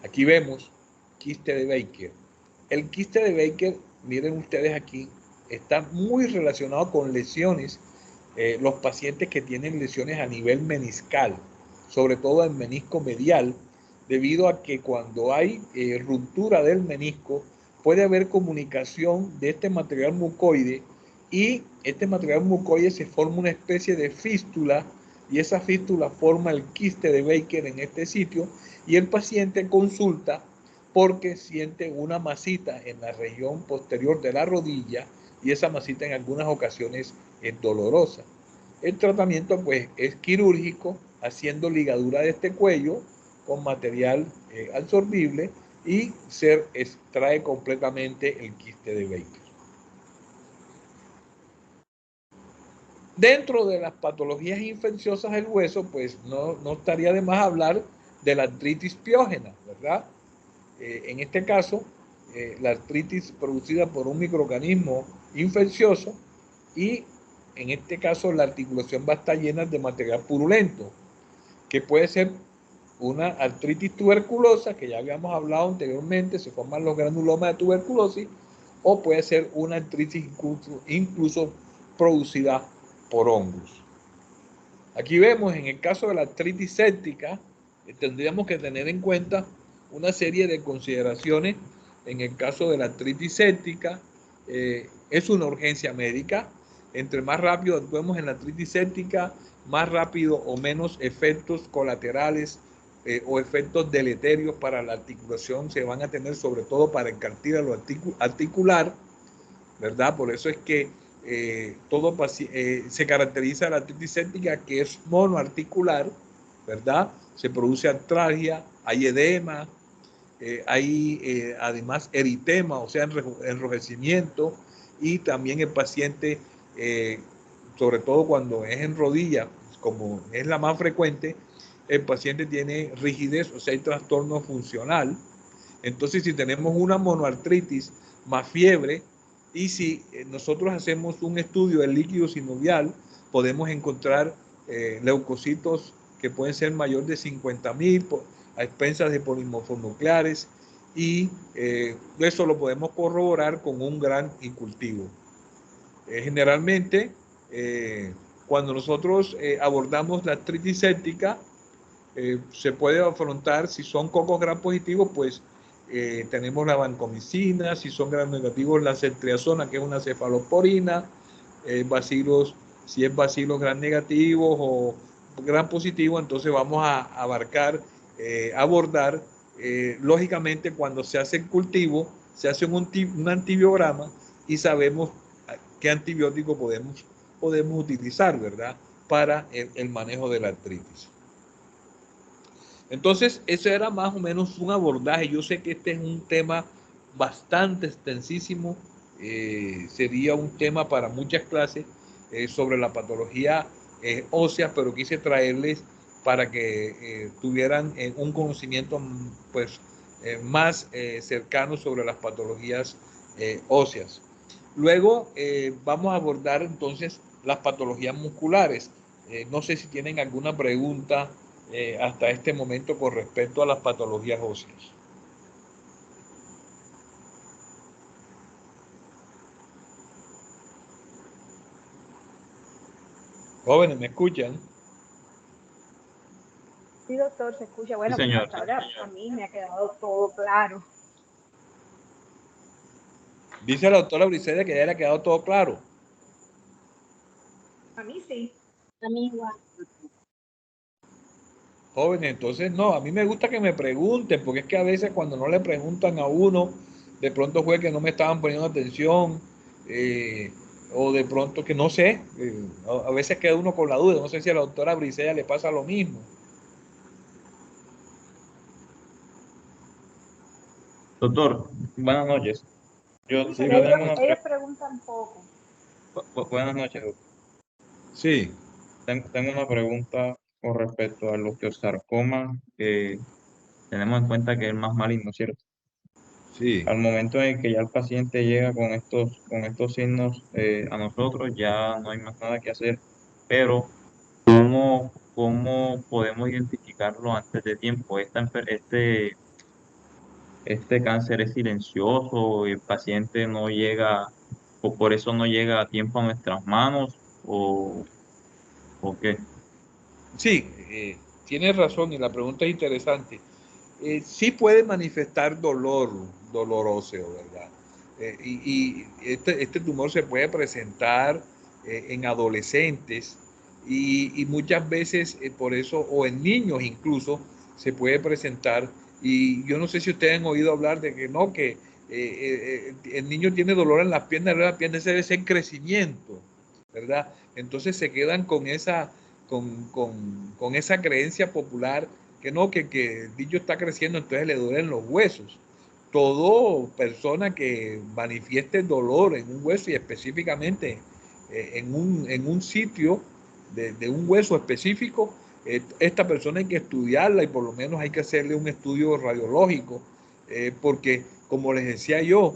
Aquí vemos quiste de Baker. El quiste de Baker, miren ustedes aquí, está muy relacionado con lesiones. Los pacientes que tienen lesiones a nivel meniscal, sobre todo el menisco medial, debido a que cuando hay ruptura del menisco, puede haber comunicación de este material mucoide y este material mucoide se forma una especie de fístula y esa fístula forma el quiste de Baker en este sitio y el paciente consulta porque siente una masita en la región posterior de la rodilla y esa masita en algunas ocasiones es dolorosa. El tratamiento pues es quirúrgico, haciendo ligadura de este cuello con material absorbible y se extrae completamente el quiste de Baker. Dentro de las patologías infecciosas del hueso, pues no estaría de más hablar de la artritis piógena, ¿verdad? En este caso, la artritis producida por un microorganismo infeccioso y en este caso la articulación va a estar llena de material purulento, que puede ser una artritis tuberculosa, que ya habíamos hablado anteriormente, se forman los granulomas de tuberculosis, o puede ser una artritis incluso producida por hongos. Aquí vemos, en el caso de la artritis séptica, tendríamos que tener en cuenta una serie de consideraciones. En el caso de la artritis séptica, es una urgencia médica. Entre más rápido actuemos en la artritis séptica, más rápido o menos efectos colaterales o efectos deleterios para la articulación se van a tener, sobre todo para el cartílago articular, ¿verdad? Por eso es que se caracteriza la artritis séptica, que es monoarticular, ¿verdad? Se produce artralgia, hay edema, hay además eritema, o sea, enrojecimiento, y también el paciente, sobre todo cuando es en rodilla, como es la más frecuente, el paciente tiene rigidez, o sea, hay trastorno funcional. Entonces, si tenemos una monoartritis más fiebre, y si nosotros hacemos un estudio del líquido sinovial, podemos encontrar leucocitos que pueden ser mayor de 50.000 a expensas de polimorfonucleares, y eso lo podemos corroborar con un gran incultivo. Generalmente, cuando nosotros abordamos la artritis séptica, se puede afrontar, si son cocos gram positivos, pues tenemos la vancomicina; si son gram negativos, la ceftriaxona, que es una cefalosporina; bacilos, si es bacilos gram negativos o gram positivos, entonces vamos a abordar, lógicamente, cuando se hace el cultivo, se hace un antibiograma y sabemos qué antibiótico podemos utilizar, ¿verdad?, para el manejo de la artritis. Entonces, eso era más o menos un abordaje. Yo sé que este es un tema bastante extensísimo, sería un tema para muchas clases sobre la patología ósea, pero quise traerles para que tuvieran un conocimiento pues, más cercano sobre las patologías óseas. Luego vamos a abordar entonces las patologías musculares. No sé si tienen alguna pregunta hasta este momento con respecto a las patologías óseas. Jóvenes, ¿me escuchan? Sí, doctor, se escucha. Bueno, Sí, señor. hasta ahora a mí me ha quedado todo claro. Dice la doctora Briseida que ya le ha quedado todo claro. A mí sí. A mí igual. Jóvenes, entonces no, a mí me gusta que me pregunten, porque es que a veces cuando no le preguntan a uno, de pronto fue que no me estaban poniendo atención, o de pronto que no sé, a veces queda uno con la duda. No sé si a la doctora Briseida le pasa lo mismo. Doctor, buenas noches. Yo Sí, tengo buenas una noches. Ellos preguntan poco. buenas noches, doctor. Sí, Tengo una pregunta con respecto al osteosarcoma, que tenemos en cuenta que es el más maligno, ¿cierto? sí. Al momento en que ya el paciente llega con estos signos a nosotros, ya no hay más nada que hacer, pero ¿cómo podemos identificarlo antes de tiempo? Este cáncer es silencioso, el paciente no llega, o por eso no llega a tiempo a nuestras manos, o qué. Sí, tienes razón, y la pregunta es interesante. Sí puede manifestar dolor óseo, ¿verdad? Y este tumor se puede presentar en adolescentes, y muchas veces por eso, o en niños incluso, se puede presentar. Y yo no sé si ustedes han oído hablar de que no, que el niño tiene dolor en las piernas debe ser crecimiento, ¿verdad? Entonces se quedan con esa creencia popular que no, que el niño está creciendo, entonces le duelen los huesos. Todo persona que manifieste dolor en un hueso, y específicamente en un sitio de un hueso específico, esta persona hay que estudiarla, y por lo menos hay que hacerle un estudio radiológico, porque como les decía yo,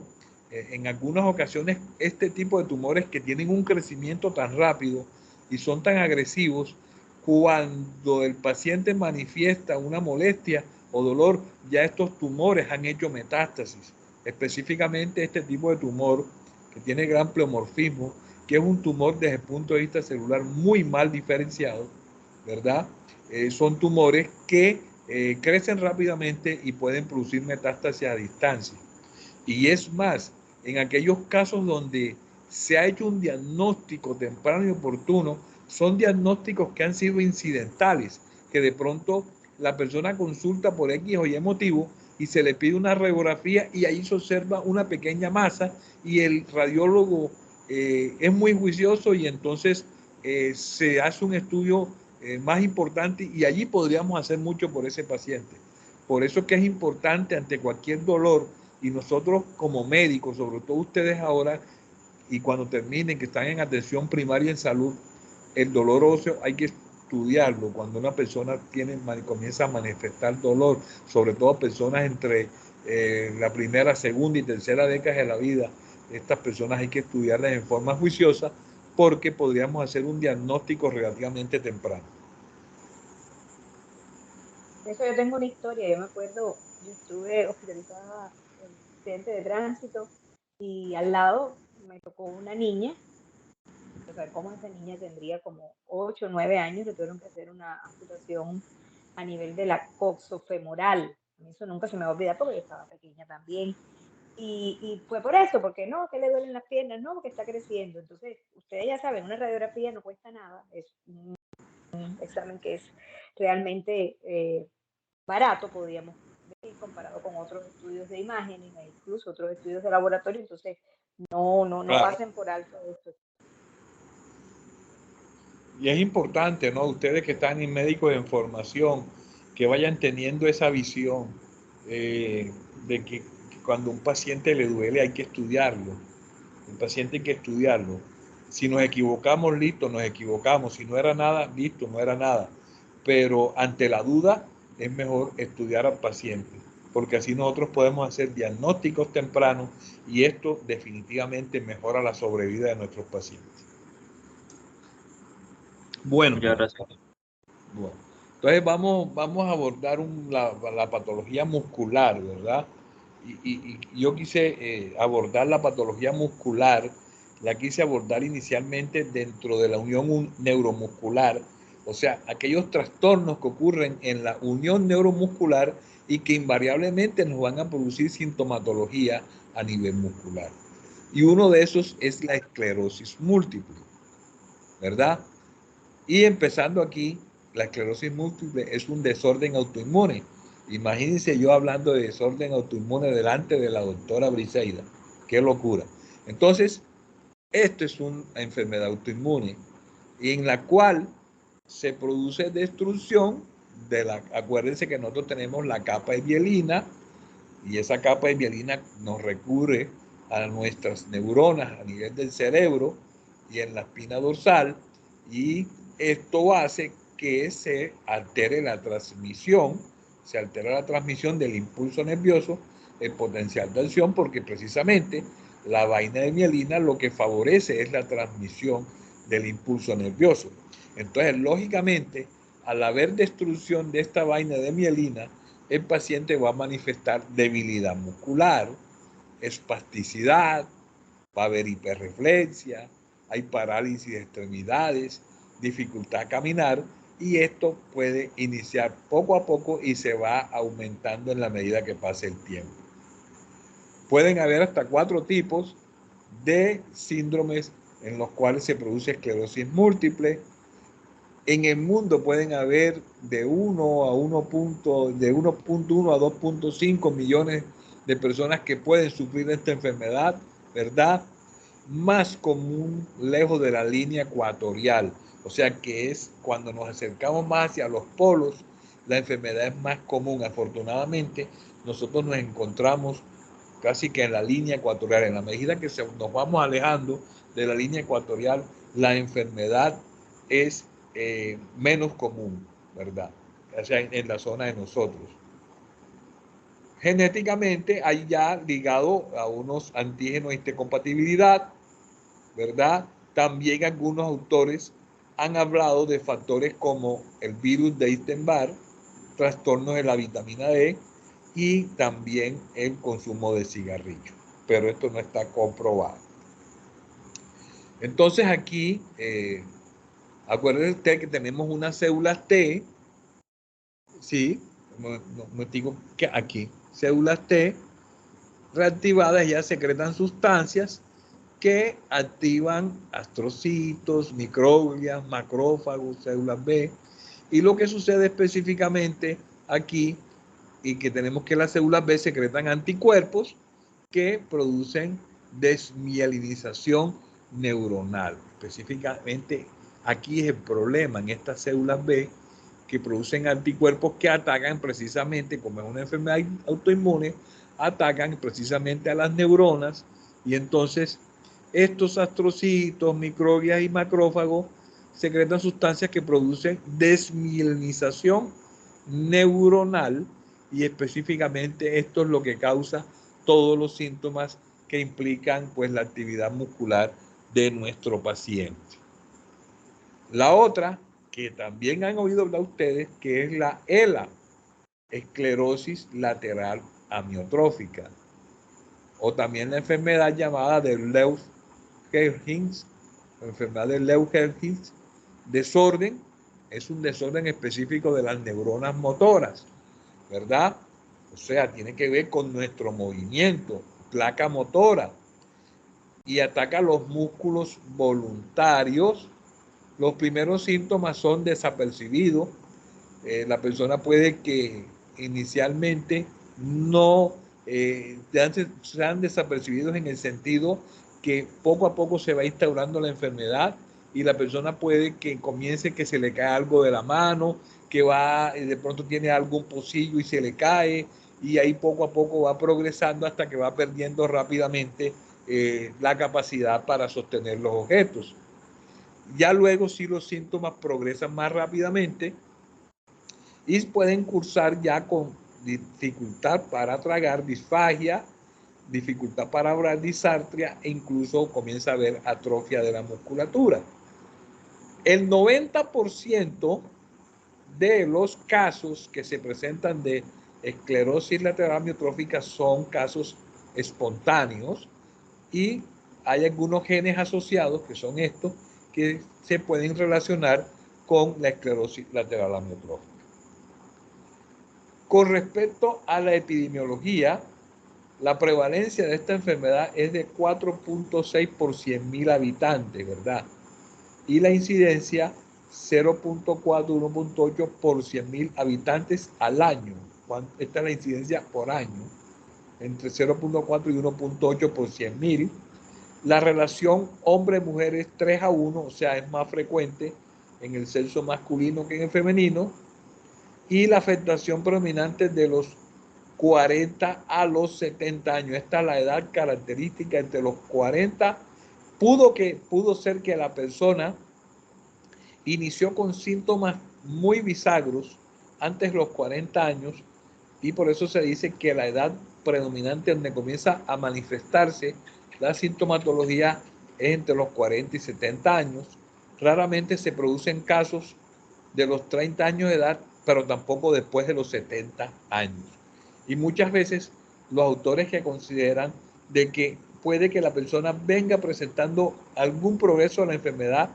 En algunas ocasiones este tipo de tumores que tienen un crecimiento tan rápido y son tan agresivos, cuando el paciente manifiesta una molestia o dolor, ya estos tumores han hecho metástasis. Específicamente este tipo de tumor que tiene gran pleomorfismo, que es un tumor desde el punto de vista celular muy mal diferenciado, ¿verdad? Son tumores que crecen rápidamente y pueden producir metástasis a distancia. Y es más, en aquellos casos donde se ha hecho un diagnóstico temprano y oportuno, son diagnósticos que han sido incidentales, que de pronto la persona consulta por X o Y motivo y se le pide una radiografía y ahí se observa una pequeña masa y el radiólogo es muy juicioso y entonces se hace un estudio más importante y allí podríamos hacer mucho por ese paciente. Por eso que es importante ante cualquier dolor, y nosotros como médicos, sobre todo ustedes ahora, y cuando terminen, que están en atención primaria en salud, el dolor óseo hay que estudiarlo. Cuando una persona comienza a manifestar dolor, sobre todo personas entre la primera, segunda y tercera década de la vida, estas personas hay que estudiarlas en forma juiciosa porque podríamos hacer un diagnóstico relativamente temprano. Eso yo tengo una historia, yo me acuerdo, yo estuve hospitalizada en un accidente de tránsito y al lado me tocó una niña, o sea, como esa niña tendría como 8 o 9 años, le tuvieron que hacer una amputación a nivel de la coxofemoral. Eso nunca se me va a olvidar porque yo estaba pequeña también. Y fue por eso, porque no, que le duelen las piernas, no, porque está creciendo. Entonces, ustedes ya saben, una radiografía no cuesta nada, es un examen que es realmente barato, podríamos decir, comparado con otros estudios de imágenes e incluso otros estudios de laboratorio. Entonces, no Claro. pasen por alto esto. Y es importante, ¿no? Ustedes que están en médicos de formación, que vayan teniendo esa visión de que cuando un paciente le duele hay que estudiarlo. El paciente hay que estudiarlo. Si nos equivocamos, listo, nos equivocamos. Si no era nada, listo, no era nada. Pero ante la duda es mejor estudiar al paciente, porque así nosotros podemos hacer diagnósticos tempranos y esto definitivamente mejora la sobrevida de nuestros pacientes. Bueno, Muchas gracias. bueno. Entonces vamos a abordar la patología muscular, ¿verdad? Y yo quise abordar la patología muscular, la quise abordar inicialmente dentro de la unión neuromuscular, o sea, aquellos trastornos que ocurren en la unión neuromuscular y que invariablemente nos van a producir sintomatología a nivel muscular. Y uno de esos es la esclerosis múltiple, ¿verdad? Y empezando aquí, la esclerosis múltiple es un desorden autoinmune. Imagínense yo hablando de desorden autoinmune delante de la doctora Briseida. Qué locura. Entonces, esto es una enfermedad autoinmune en la cual se produce destrucción de la... Acuérdense que nosotros tenemos la capa de mielina y esa capa de mielina nos recurre a nuestras neuronas a nivel del cerebro y en la espina dorsal, y esto hace que se altere la transmisión, del impulso nervioso, el potencial de acción, porque precisamente la vaina de mielina lo que favorece es la transmisión del impulso nervioso. Entonces, lógicamente, al haber destrucción de esta vaina de mielina, el paciente va a manifestar debilidad muscular, espasticidad, va a haber hiperreflexia, hay parálisis de extremidades, dificultad a caminar, y esto puede iniciar poco a poco y se va aumentando en la medida que pase el tiempo. Pueden haber hasta 4 tipos de síndromes en los cuales se produce esclerosis múltiple. En el mundo pueden haber de 1.1 a 2.5 millones de personas que pueden sufrir de esta enfermedad, ¿verdad? Más común lejos de la línea ecuatorial, o sea que es cuando nos acercamos más hacia los polos, la enfermedad es más común. Afortunadamente, nosotros nos encontramos casi que en la línea ecuatorial. En la medida que nos vamos alejando de la línea ecuatorial, la enfermedad es menos común, ¿verdad? O sea, en la zona de nosotros. genéticamente hay ya ligado a unos antígenos de histocompatibilidad, ¿verdad? También algunos autores han hablado de factores como el virus de Epstein-Barr, trastornos de la vitamina D y también el consumo de cigarrillos. Pero esto no está comprobado. Entonces aquí, acuérdense usted que tenemos unas células T, ¿sí? No digo que aquí, células T reactivadas ya secretan sustancias que activan astrocitos, microglias, macrófagos, células B. Y lo que sucede específicamente aquí, y que tenemos que las células B secretan anticuerpos que producen desmielinización neuronal. Específicamente aquí es el problema en estas células B que producen anticuerpos que atacan precisamente, como es una enfermedad autoinmune, atacan precisamente a las neuronas y entonces estos astrocitos, microglias y macrófagos secretan sustancias que producen desmielinización neuronal y específicamente esto es lo que causa todos los síntomas que implican pues la actividad muscular de nuestro paciente. La otra que también han oído hablar ustedes, que es la ELA, esclerosis lateral amiotrófica, o también la enfermedad llamada de Leu-Gehrig, enfermedad de Leu-Gehrig, desorden, es un desorden específico de las neuronas motoras, ¿verdad? O sea, tiene que ver con nuestro movimiento, placa motora, y ataca los músculos voluntarios. Los primeros síntomas son desapercibidos. La persona puede que inicialmente no sean desapercibidos en el sentido que poco a poco se va instaurando la enfermedad y la persona puede que comience que se le cae algo de la mano, que va, de pronto tiene algún pocillo y se le cae y ahí poco a poco va progresando hasta que va perdiendo rápidamente la capacidad para sostener los objetos. Ya luego si los síntomas progresan más rápidamente y pueden cursar ya con dificultad para tragar, disfagia, dificultad para hablar, disartria e incluso comienza a haber atrofia de la musculatura. El 90% de los casos que se presentan de esclerosis lateral amiotrófica son casos espontáneos y hay algunos genes asociados que son estos que se pueden relacionar con la esclerosis lateral amiotrófica. Con respecto a la epidemiología, la prevalencia de esta enfermedad es de 4.6 por 100.000 habitantes, ¿verdad? Y la incidencia 0.4, 1.8 por 100.000 habitantes al año. Esta es la incidencia por año, entre 0.4 y 1.8 por 100.000. La relación hombre-mujer es 3:1, o sea, es más frecuente en el sexo masculino que en el femenino. Y la afectación predominante de los 40 a los 70 años. Esta es la edad característica entre los 40. Pudo ser que la persona inició con síntomas muy bisagros antes de los 40 años y por eso se dice que la edad predominante donde comienza a manifestarse la sintomatología es entre los 40 y 70 años. Raramente se producen casos de los 30 años de edad, pero tampoco después de los 70 años. Y muchas veces los autores que consideran de que puede que la persona venga presentando algún progreso de la enfermedad,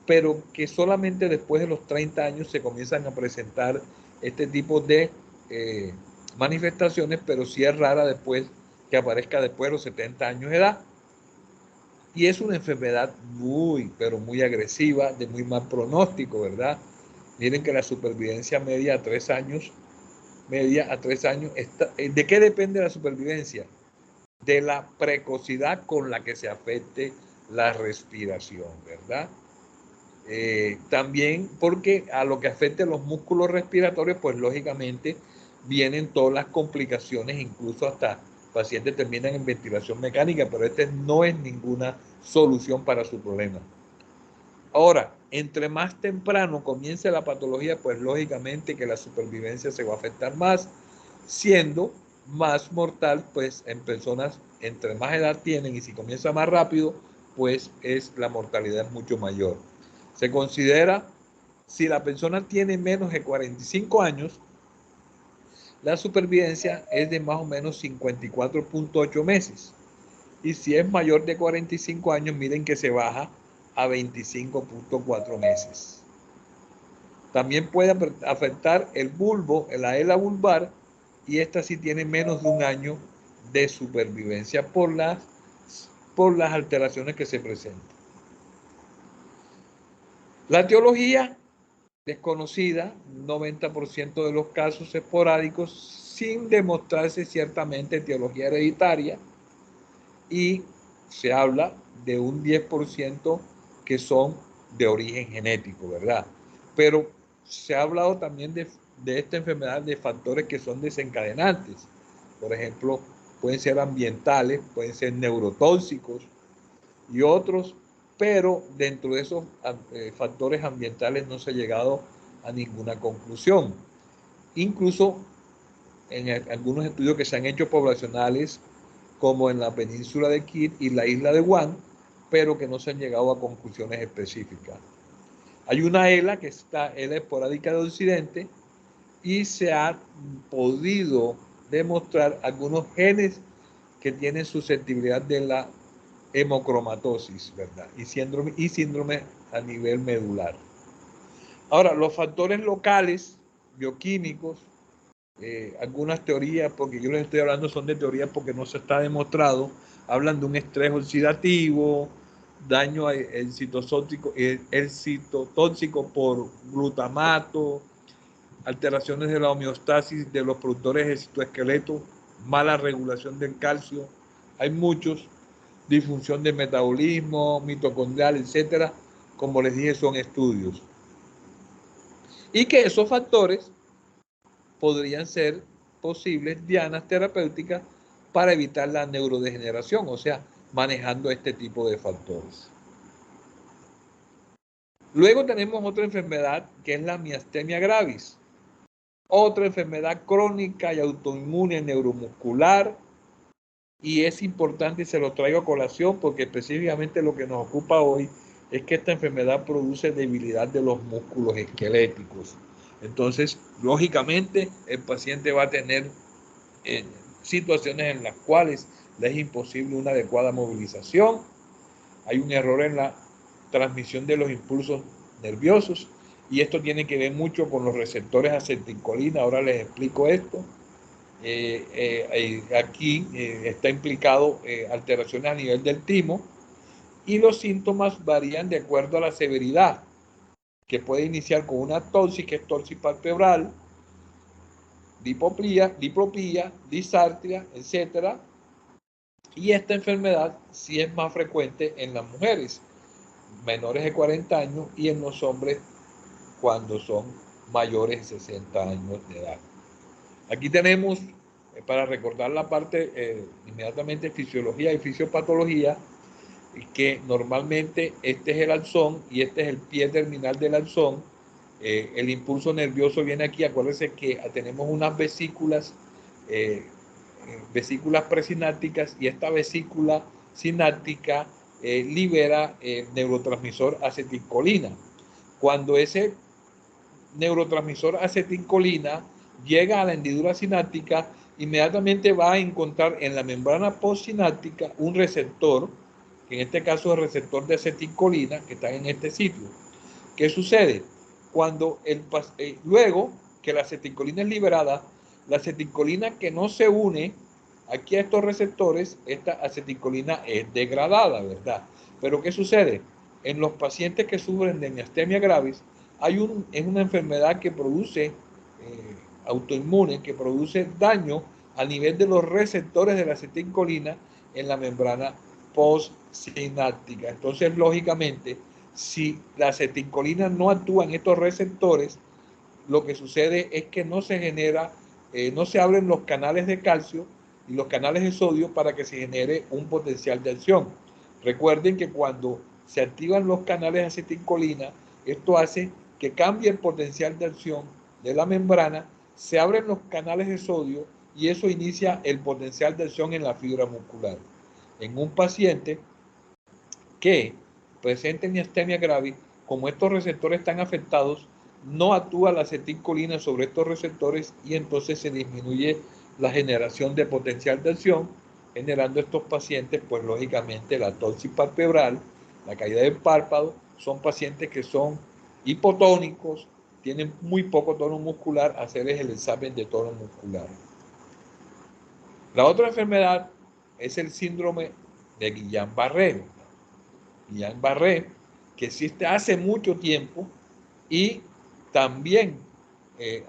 pero que solamente después de los 30 años se comienzan a presentar este tipo de manifestaciones, pero sí es rara después que aparezca después de los 70 años de edad. Y es una enfermedad pero muy agresiva, de muy mal pronóstico, ¿verdad? Miren que la supervivencia media a 3 años, ¿de qué depende la supervivencia? De la precocidad con la que se afecte la respiración, ¿verdad? También porque a lo que afecte los músculos respiratorios, pues lógicamente vienen todas las complicaciones, incluso hasta pacientes terminan en ventilación mecánica, pero este no es ninguna solución para su problema. Ahora, entre más temprano comience la patología, pues lógicamente que la supervivencia se va a afectar más, siendo más mortal, pues en personas entre más edad tienen y si comienza más rápido, pues la mortalidad es mucho mayor. Se considera, si la persona tiene menos de 45 años, la supervivencia es de más o menos 54.8 meses. Y si es mayor de 45 años, miren que se baja a 25.4 meses. También puede afectar el bulbo, la ela vulvar, y esta sí tiene menos de un año de supervivencia por las alteraciones que se presentan. La etiología desconocida, 90% de los casos esporádicos, sin demostrarse ciertamente etiología hereditaria, y se habla de un 10% que son de origen genético, ¿verdad? Pero se ha hablado también de esta enfermedad de factores que son desencadenantes. Por ejemplo, pueden ser ambientales, pueden ser neurotóxicos y otros, pero dentro de esos factores ambientales no se ha llegado a ninguna conclusión. Incluso en algunos estudios que se han hecho poblacionales, como en la península de Kit y la isla de Guam, pero que no se han llegado a conclusiones específicas. Hay una ELA, que es esta ELA esporádica de Occidente, y se ha podido demostrar algunos genes que tienen susceptibilidad de la hemocromatosis, ¿verdad? Y síndrome a nivel medular. Ahora, los factores locales, bioquímicos, algunas teorías, porque yo les estoy hablando son de teorías porque no se está demostrado, hablan de un estrés oxidativo, daño el citotóxico por glutamato, alteraciones de la homeostasis de los productores de citoesqueleto, mala regulación del calcio, hay muchos, disfunción del metabolismo, mitocondrial, etcétera, como les dije, son estudios. Y que esos factores podrían ser posibles dianas terapéuticas para evitar la neurodegeneración, o sea, manejando este tipo de factores. Luego tenemos otra enfermedad que es la miastenia gravis, otra enfermedad crónica y autoinmune neuromuscular, y es importante y se lo traigo a colación porque específicamente lo que nos ocupa hoy es que esta enfermedad produce debilidad de los músculos esqueléticos. Entonces, lógicamente, el paciente va a tener situaciones en las cuales le es imposible una adecuada movilización. Hay un error en la transmisión de los impulsos nerviosos y esto tiene que ver mucho con los receptores acetilcolina. Ahora les explico esto. Aquí está implicado alteraciones a nivel del timo y los síntomas varían de acuerdo a la severidad, que puede iniciar con una toxis, que es toxis palpebral, diplopía, disartria, etc. Y esta enfermedad sí es más frecuente en las mujeres menores de 40 años y en los hombres cuando son mayores de 60 años de edad. Aquí tenemos, para recordar la parte inmediatamente fisiología y fisiopatología, que normalmente este es el alzón y este es el pie terminal del alzón. El impulso nervioso viene aquí. Acuérdense que tenemos unas vesículas presinápticas y esta vesícula sináptica libera el neurotransmisor acetilcolina. Cuando ese neurotransmisor acetilcolina llega a la hendidura sináptica, inmediatamente va a encontrar en la membrana postsináptica un receptor, que en este caso es el receptor de acetilcolina, que está en este sitio. ¿Qué sucede? Cuando luego que la acetilcolina es liberada, la acetilcolina que no se une aquí a estos receptores, esta acetilcolina es degradada, ¿verdad? Pero ¿qué sucede? En los pacientes que sufren de miastenia gravis, es una enfermedad que produce autoinmune, que produce daño a nivel de los receptores de la acetilcolina en la membrana postsináptica. Entonces, lógicamente, si la acetilcolina no actúa en estos receptores, lo que sucede es que no se genera, no se abren los canales de calcio y los canales de sodio para que se genere un potencial de acción. Recuerden que cuando se activan los canales de acetilcolina, esto hace que cambie el potencial de acción de la membrana, se abren los canales de sodio y eso inicia el potencial de acción en la fibra muscular. En un paciente que presente miastenia gravis, como estos receptores están afectados, no actúa la acetilcolina sobre estos receptores y entonces se disminuye la generación de potencial de acción, generando estos pacientes, pues lógicamente la toxis palpebral, la caída del párpado. Son pacientes que son hipotónicos, tienen muy poco tono muscular, hacerles el examen de tono muscular. La otra enfermedad es el síndrome de Guillain-Barré. Guillain-Barré, que existe hace mucho tiempo y también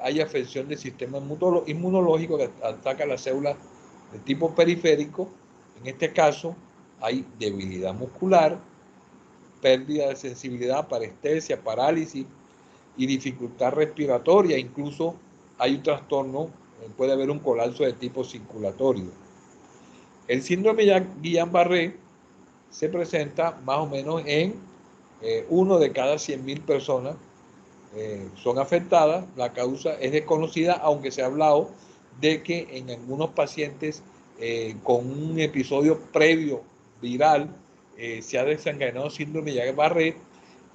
hay afección del sistema inmunológico que ataca las células de tipo periférico. En este caso hay debilidad muscular, pérdida de sensibilidad, parestesia, parálisis y dificultad respiratoria. Incluso hay un trastorno, puede haber un colapso de tipo circulatorio. El síndrome de Guillain-Barré se presenta más o menos en 1 de cada 100.000 personas son afectadas. La causa es desconocida, aunque se ha hablado de que en algunos pacientes con un episodio previo viral se ha desencadenado síndrome de Guillain-Barré,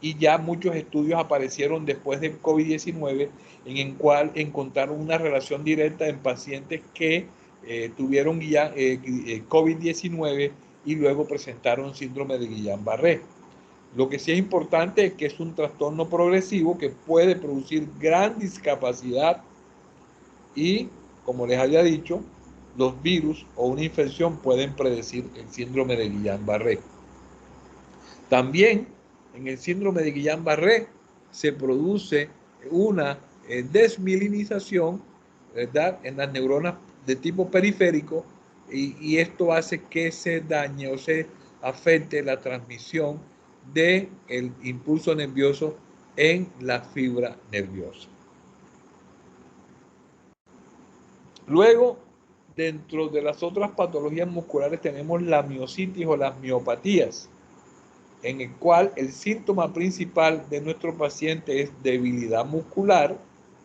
y ya muchos estudios aparecieron después del COVID-19 en el cual encontraron una relación directa en pacientes que tuvieron COVID-19 y luego presentaron síndrome de Guillain-Barré. Lo que sí es importante es que es un trastorno progresivo que puede producir gran discapacidad y, como les había dicho, los virus o una infección pueden predecir el síndrome de Guillain-Barré. También en el síndrome de Guillain-Barré se produce una desmielinización, ¿verdad?, en las neuronas de tipo periférico, y esto hace que se dañe o se afecte la transmisión del impulso nervioso en la fibra nerviosa. Luego, dentro de las otras patologías musculares tenemos la miositis o las miopatías, en el cual el síntoma principal de nuestro paciente es debilidad muscular,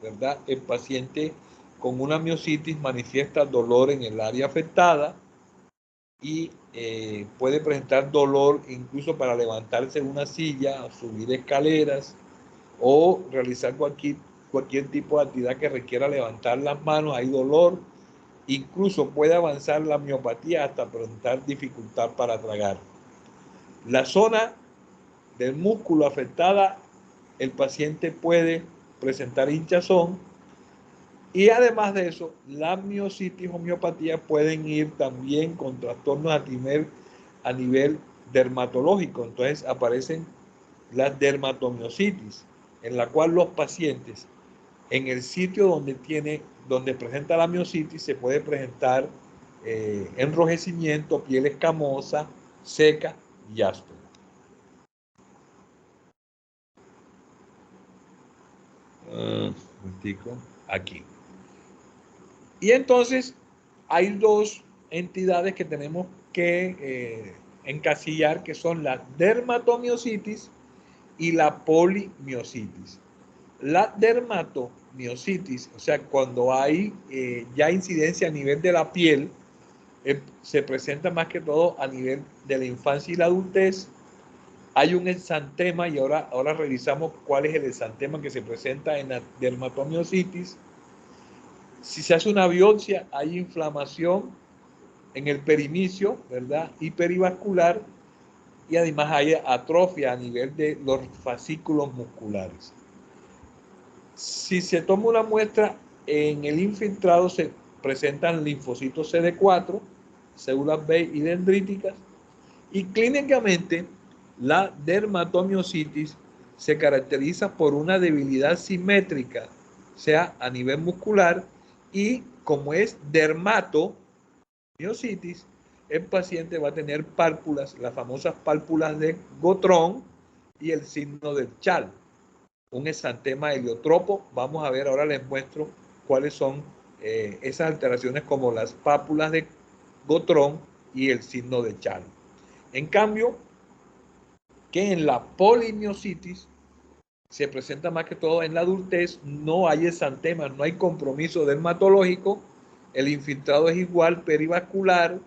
¿verdad? El paciente con una miositis manifiesta dolor en el área afectada y puede presentar dolor incluso para levantarse de una silla, subir escaleras o realizar cualquier tipo de actividad que requiera levantar las manos. Hay dolor, incluso puede avanzar la miopatía hasta presentar dificultad para tragar. La zona del músculo afectada, el paciente puede presentar hinchazón, y además de eso, la miositis o miopatía pueden ir también con trastornos a nivel dermatológico. Entonces aparecen las dermatomiositis, en la cual los pacientes, en el sitio donde presenta la miositis, se puede presentar enrojecimiento, piel escamosa, seca y áspera. Aquí. Y entonces hay dos entidades que tenemos que encasillar, que son la dermatomiositis y la polimiositis. La dermatomiositis, o sea, cuando hay ya incidencia a nivel de la piel, se presenta más que todo a nivel de la infancia y la adultez. Hay un exantema, y ahora revisamos cuál es el exantema que se presenta en la dermatomiositis. Si se hace una biopsia, hay inflamación en el perimecio, ¿verdad?, y perivascular, y además hay atrofia a nivel de los fascículos musculares. Si se toma una muestra, en el infiltrado se presentan linfocitos CD4, células B y dendríticas, y clínicamente la dermatomiositis se caracteriza por una debilidad simétrica, o sea, a nivel muscular, y como es dermatomiositis, el paciente va a tener pálpulas, las famosas pálpulas de Gotrón y el signo del Chal, un exantema heliotropo. Vamos a ver, ahora les muestro cuáles son esas alteraciones, como las pápulas de Gotrón y el signo de Chal. En cambio, que en la polimiositis se presenta más que todo en la adultez, no hay exantemas, no hay compromiso dermatológico, El infiltrado es igual perivascular,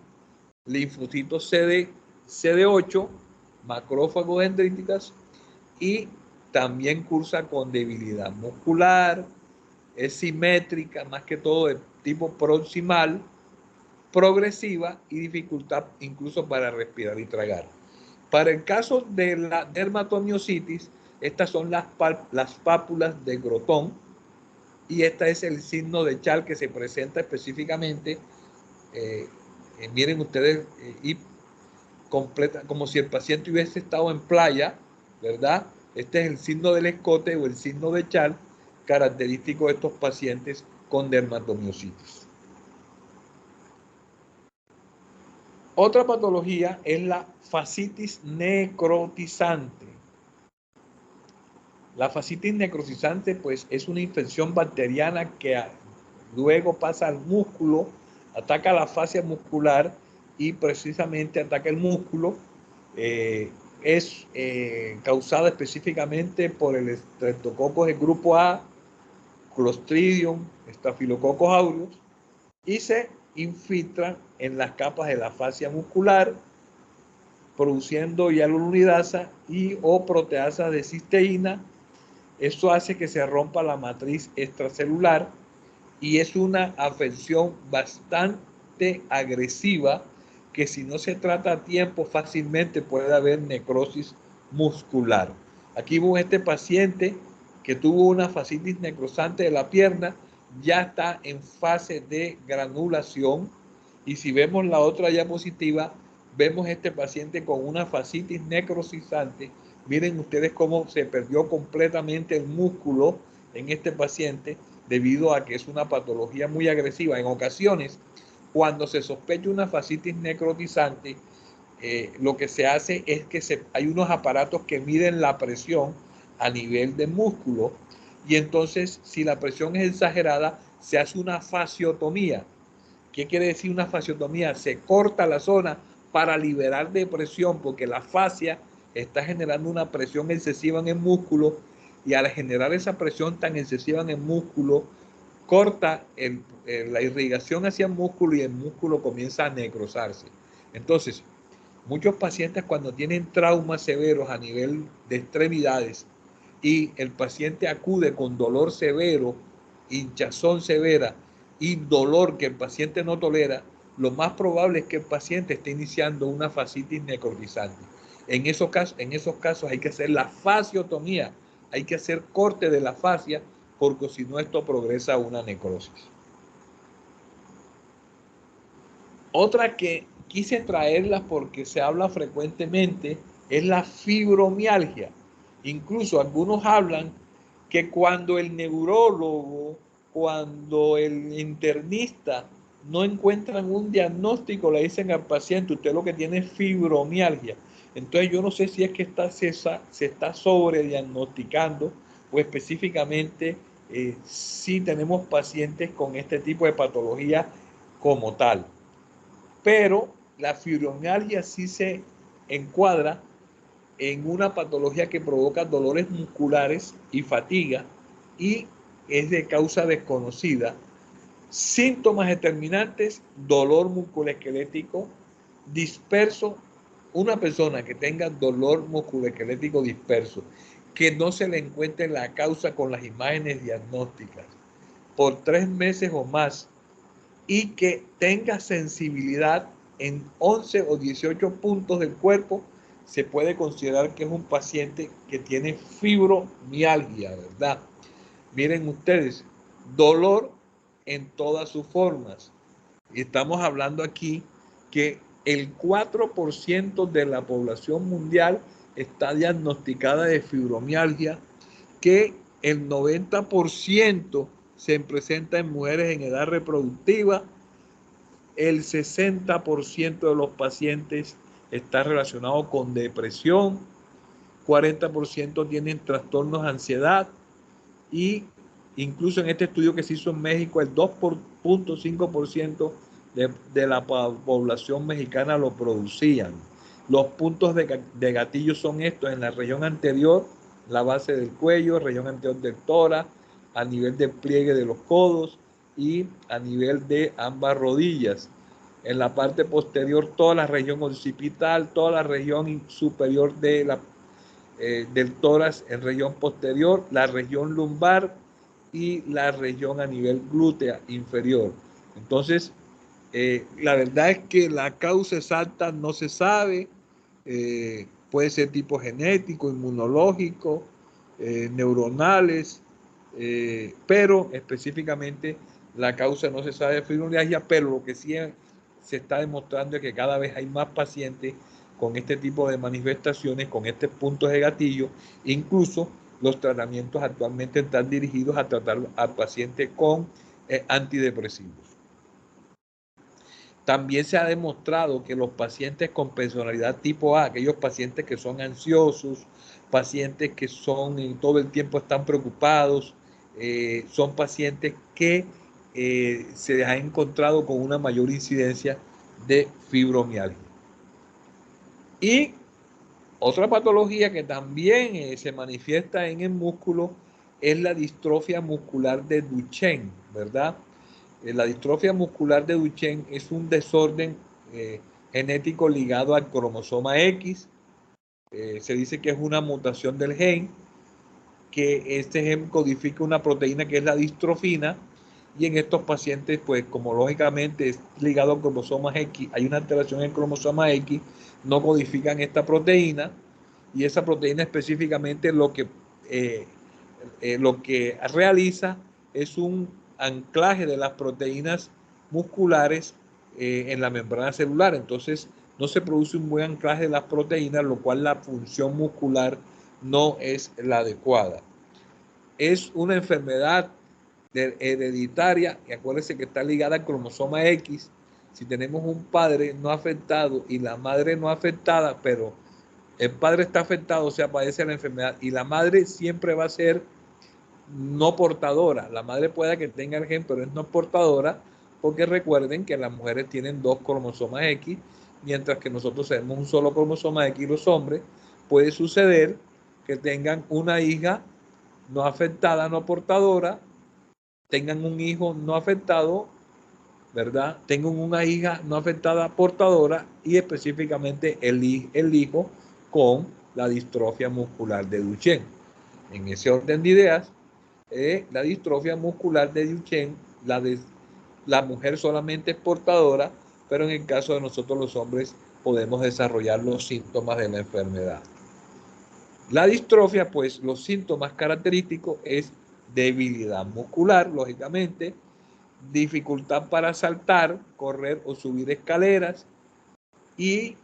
linfocitos CD8, macrófagos dendríticas, y también cursa con debilidad muscular, es simétrica, más que todo de tipo proximal, progresiva y dificultad incluso para respirar y tragar. Para el caso de la dermatomiositis, estas son las pápulas de Grotón, y este es el signo de Char que se presenta específicamente, miren ustedes, y completa, como si el paciente hubiese estado en playa, ¿verdad? Este es el signo del escote o el signo de Char, característico de estos pacientes con dermatomiositis. Otra patología es la fascitis necrotizante. La fascitis necrotizante, pues, es una infección bacteriana que luego pasa al músculo, ataca la fascia muscular y precisamente ataca el músculo. Es causada específicamente por el Streptococcus del grupo A, Clostridium, Staphylococcus aureus, y se infiltran en las capas de la fascia muscular, produciendo hialuronidasa y o proteasa de cisteína. Esto hace que se rompa la matriz extracelular y es una afección bastante agresiva que, si no se trata a tiempo, fácilmente puede haber necrosis muscular. Aquí vemos este paciente que tuvo una fascitis necrosante de la pierna, ya está en fase de granulación, y si vemos la otra diapositiva, vemos este paciente con una fascitis necrosizante. Miren ustedes cómo se perdió completamente el músculo en este paciente debido a que es una patología muy agresiva. En ocasiones, cuando se sospecha una fascitis necrotizante, lo que se hace es que hay unos aparatos que miden la presión a nivel de músculo, y entonces, si la presión es exagerada, se hace una fasciotomía. ¿Qué quiere decir una fasciotomía? Se corta la zona para liberar de presión, porque la fascia está generando una presión excesiva en el músculo, y al generar esa presión tan excesiva en el músculo, corta la irrigación hacia el músculo y el músculo comienza a necrosarse. Entonces, muchos pacientes, cuando tienen traumas severos a nivel de extremidades y el paciente acude con dolor severo, hinchazón severa y dolor que el paciente no tolera, lo más probable es que el paciente esté iniciando una fascitis necrotizante. En esos casos hay que hacer la fasciotomía, hay que hacer corte de la fascia, porque si no, esto progresa a una necrosis. Otra que quise traerla porque se habla frecuentemente es la fibromialgia. Incluso algunos hablan que cuando el neurólogo, cuando el internista no encuentran un diagnóstico, le dicen al paciente: usted lo que tiene es fibromialgia. Entonces yo no sé si es que se está sobrediagnosticando, o específicamente si tenemos pacientes con este tipo de patología como tal. Pero la fibromialgia sí se encuadra en una patología que provoca dolores musculares y fatiga, y es de causa desconocida. Síntomas determinantes: dolor musculoesquelético disperso. Una persona que tenga dolor musculoesquelético disperso, que no se le encuentre la causa con las imágenes diagnósticas por 3 meses o más, y que tenga sensibilidad en 11 o 18 puntos del cuerpo, se puede considerar que es un paciente que tiene fibromialgia, ¿verdad? Miren ustedes, dolor en todas sus formas. Y estamos hablando aquí que el 4% de la población mundial está diagnosticada de fibromialgia, que el 90% se presenta en mujeres en edad reproductiva, el 60% de los pacientes está relacionado con depresión, 40% tienen trastornos de ansiedad, y incluso en este estudio que se hizo en México, el 2.5% de la población mexicana lo producían. Los puntos de gatillo son estos: en la región anterior, la base del cuello, región anterior del tórax, a nivel del pliegue de los codos, y a nivel de ambas rodillas. En la parte posterior, toda la región occipital, toda la región superior del tórax en región posterior, la región lumbar y la región a nivel glútea inferior. Entonces, la verdad es que la causa exacta no se sabe, puede ser tipo genético, inmunológico, neuronales, pero específicamente la causa no se sabe de fibromialgia, pero lo que sí se está demostrando es que cada vez hay más pacientes con este tipo de manifestaciones, con estos puntos de gatillo. Incluso los tratamientos actualmente están dirigidos a tratar a pacientes con antidepresivos. También se ha demostrado que los pacientes con personalidad tipo A, aquellos pacientes que son ansiosos, pacientes que todo el tiempo están preocupados, son pacientes que se han encontrado con una mayor incidencia de fibromialgia. Y otra patología que también se manifiesta en el músculo es la distrofia muscular de Duchenne, ¿verdad? La distrofia muscular de Duchenne es un desorden genético ligado al cromosoma X. Se dice que es una mutación del gen, que este gen codifica una proteína que es la distrofina, y en estos pacientes, pues como lógicamente es ligado al cromosoma X, hay una alteración en el cromosoma X, no codifican esta proteína, y esa proteína específicamente lo que realiza es un anclaje de las proteínas musculares en la membrana celular. Entonces no se produce un buen anclaje de las proteínas, lo cual la función muscular no es la adecuada. Es una enfermedad hereditaria, y acuérdense que está ligada al cromosoma X. Si tenemos un padre no afectado y la madre no afectada, pero el padre está afectado, se padece la enfermedad, y la madre siempre va a ser no portadora. La madre puede que tenga el gen, pero es no portadora, porque recuerden que las mujeres tienen 2 cromosomas X, mientras que nosotros tenemos un solo cromosoma X, los hombres. Puede suceder que tengan una hija no afectada, no portadora, tengan un hijo no afectado, ¿verdad? Tengan una hija no afectada, portadora, y específicamente el hijo con la distrofia muscular de Duchenne. En ese orden de ideas, la distrofia muscular de Duchenne, la mujer solamente es portadora, pero en el caso de nosotros los hombres podemos desarrollar los síntomas de la enfermedad. La distrofia, pues los síntomas característicos es debilidad muscular, lógicamente, dificultad para saltar, correr o subir escaleras, y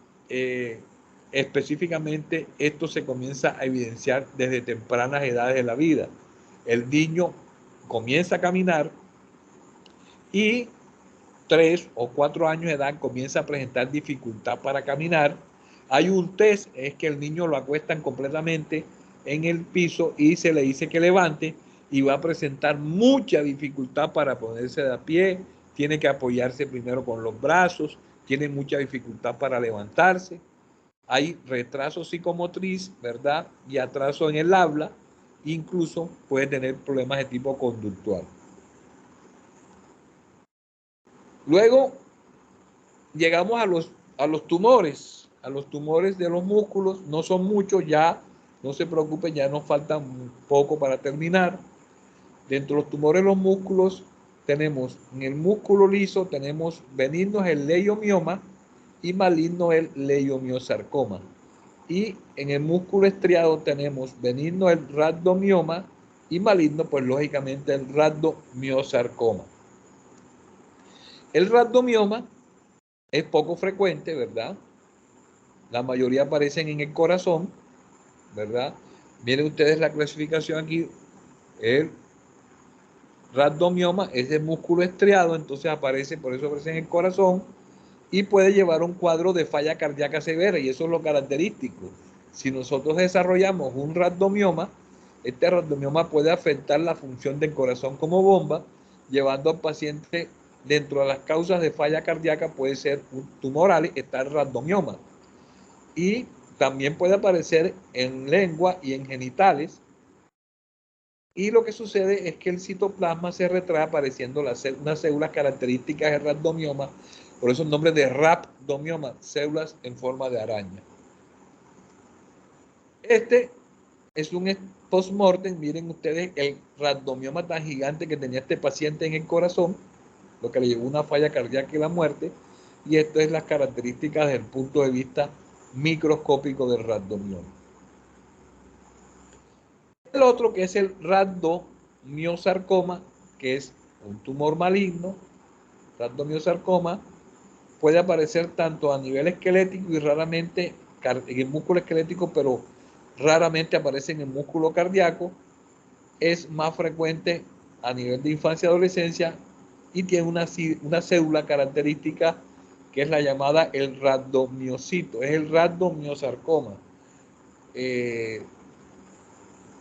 específicamente esto se comienza a evidenciar desde tempranas edades de la vida. El niño comienza a caminar y 3 o 4 años de edad comienza a presentar dificultad para caminar. Hay un test, es que el niño lo acuestan completamente en el piso y se le dice que levante, y va a presentar mucha dificultad para ponerse de pie, tiene que apoyarse primero con los brazos, tiene mucha dificultad para levantarse. Hay retraso psicomotriz, ¿verdad? Y atraso en el habla, incluso puede tener problemas de tipo conductual. Luego llegamos a los tumores de los músculos. No son muchos, ya no se preocupen, ya nos falta un poco para terminar. Dentro de los tumores de los músculos tenemos, en el músculo liso tenemos benignos el leiomioma y maligno el leiomiosarcoma. Y en el músculo estriado tenemos benigno el rhabdomioma y maligno, pues lógicamente, el rhabdomiosarcoma. El rhabdomioma es poco frecuente, ¿verdad? La mayoría aparecen en el corazón, ¿verdad? Miren ustedes la clasificación aquí. El rhabdomioma es de músculo estriado, entonces aparece, por eso aparece en el corazón, y puede llevar a un cuadro de falla cardíaca severa, y eso es lo característico. Si nosotros desarrollamos un rhabdomioma, este rhabdomioma puede afectar la función del corazón como bomba, llevando al paciente, dentro de las causas de falla cardíaca, puede ser un tumoral, está el rhabdomioma. Y también puede aparecer en lengua y en genitales, Y lo que sucede es que el citoplasma se retrae apareciendo unas células características del rhabdomioma, por eso el nombre de rhabdomioma, células en forma de araña. Este es un post-mortem, miren ustedes el rhabdomioma tan gigante que tenía este paciente en el corazón, lo que le llevó a una falla cardíaca y la muerte, y esto es las características desde el punto de vista microscópico del rhabdomioma. El otro, que es el rhabdomiosarcoma, que es un tumor maligno, rhabdomiosarcoma, puede aparecer tanto a nivel esquelético y raramente en el músculo esquelético, pero raramente aparece en el músculo cardíaco. Es más frecuente a nivel de infancia y adolescencia y tiene una célula característica que es la llamada el rhabdomiocito, es el rhabdomiosarcoma.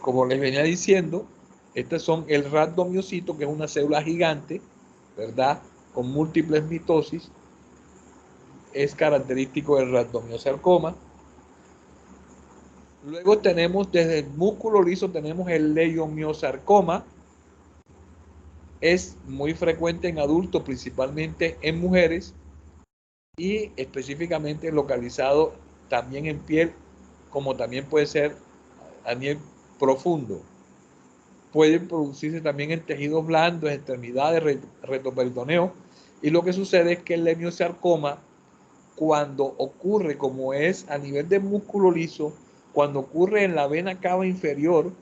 Como les venía diciendo, estos son el rhabdomiocito, que es una célula gigante, ¿verdad? Con múltiples mitosis. Es característico del rhabdomiosarcoma. Luego tenemos desde el músculo liso, tenemos el leiomiosarcoma. Es muy frecuente en adultos, principalmente en mujeres, y específicamente localizado también en piel, como también puede ser a nivel profundo. Pueden producirse también en tejidos blandos, extremidades, retoperitoneo, y lo que sucede es que el leiomiosarcoma, cuando ocurre, como es a nivel de músculo liso, cuando ocurre en la vena cava inferior,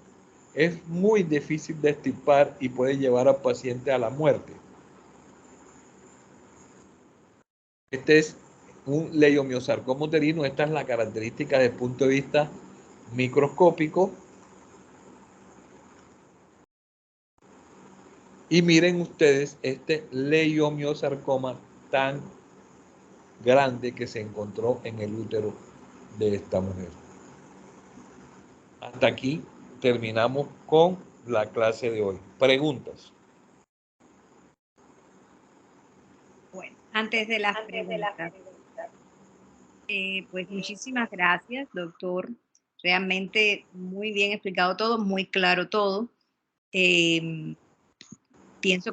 es muy difícil de extirpar y puede llevar al paciente a la muerte. Este es un leiomiosarcoma uterino. Esta es la característica desde el punto de vista microscópico. Y miren ustedes este leiomiosarcoma tan grande que se encontró en el útero de esta mujer. Hasta aquí terminamos con la clase de hoy. ¿Preguntas? Bueno, antes de las preguntas, pues muchísimas gracias, doctor. Realmente muy bien explicado todo, muy claro todo. Pienso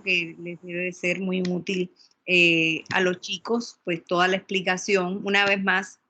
que les debe de ser muy útil a los chicos, pues toda la explicación. Una vez más,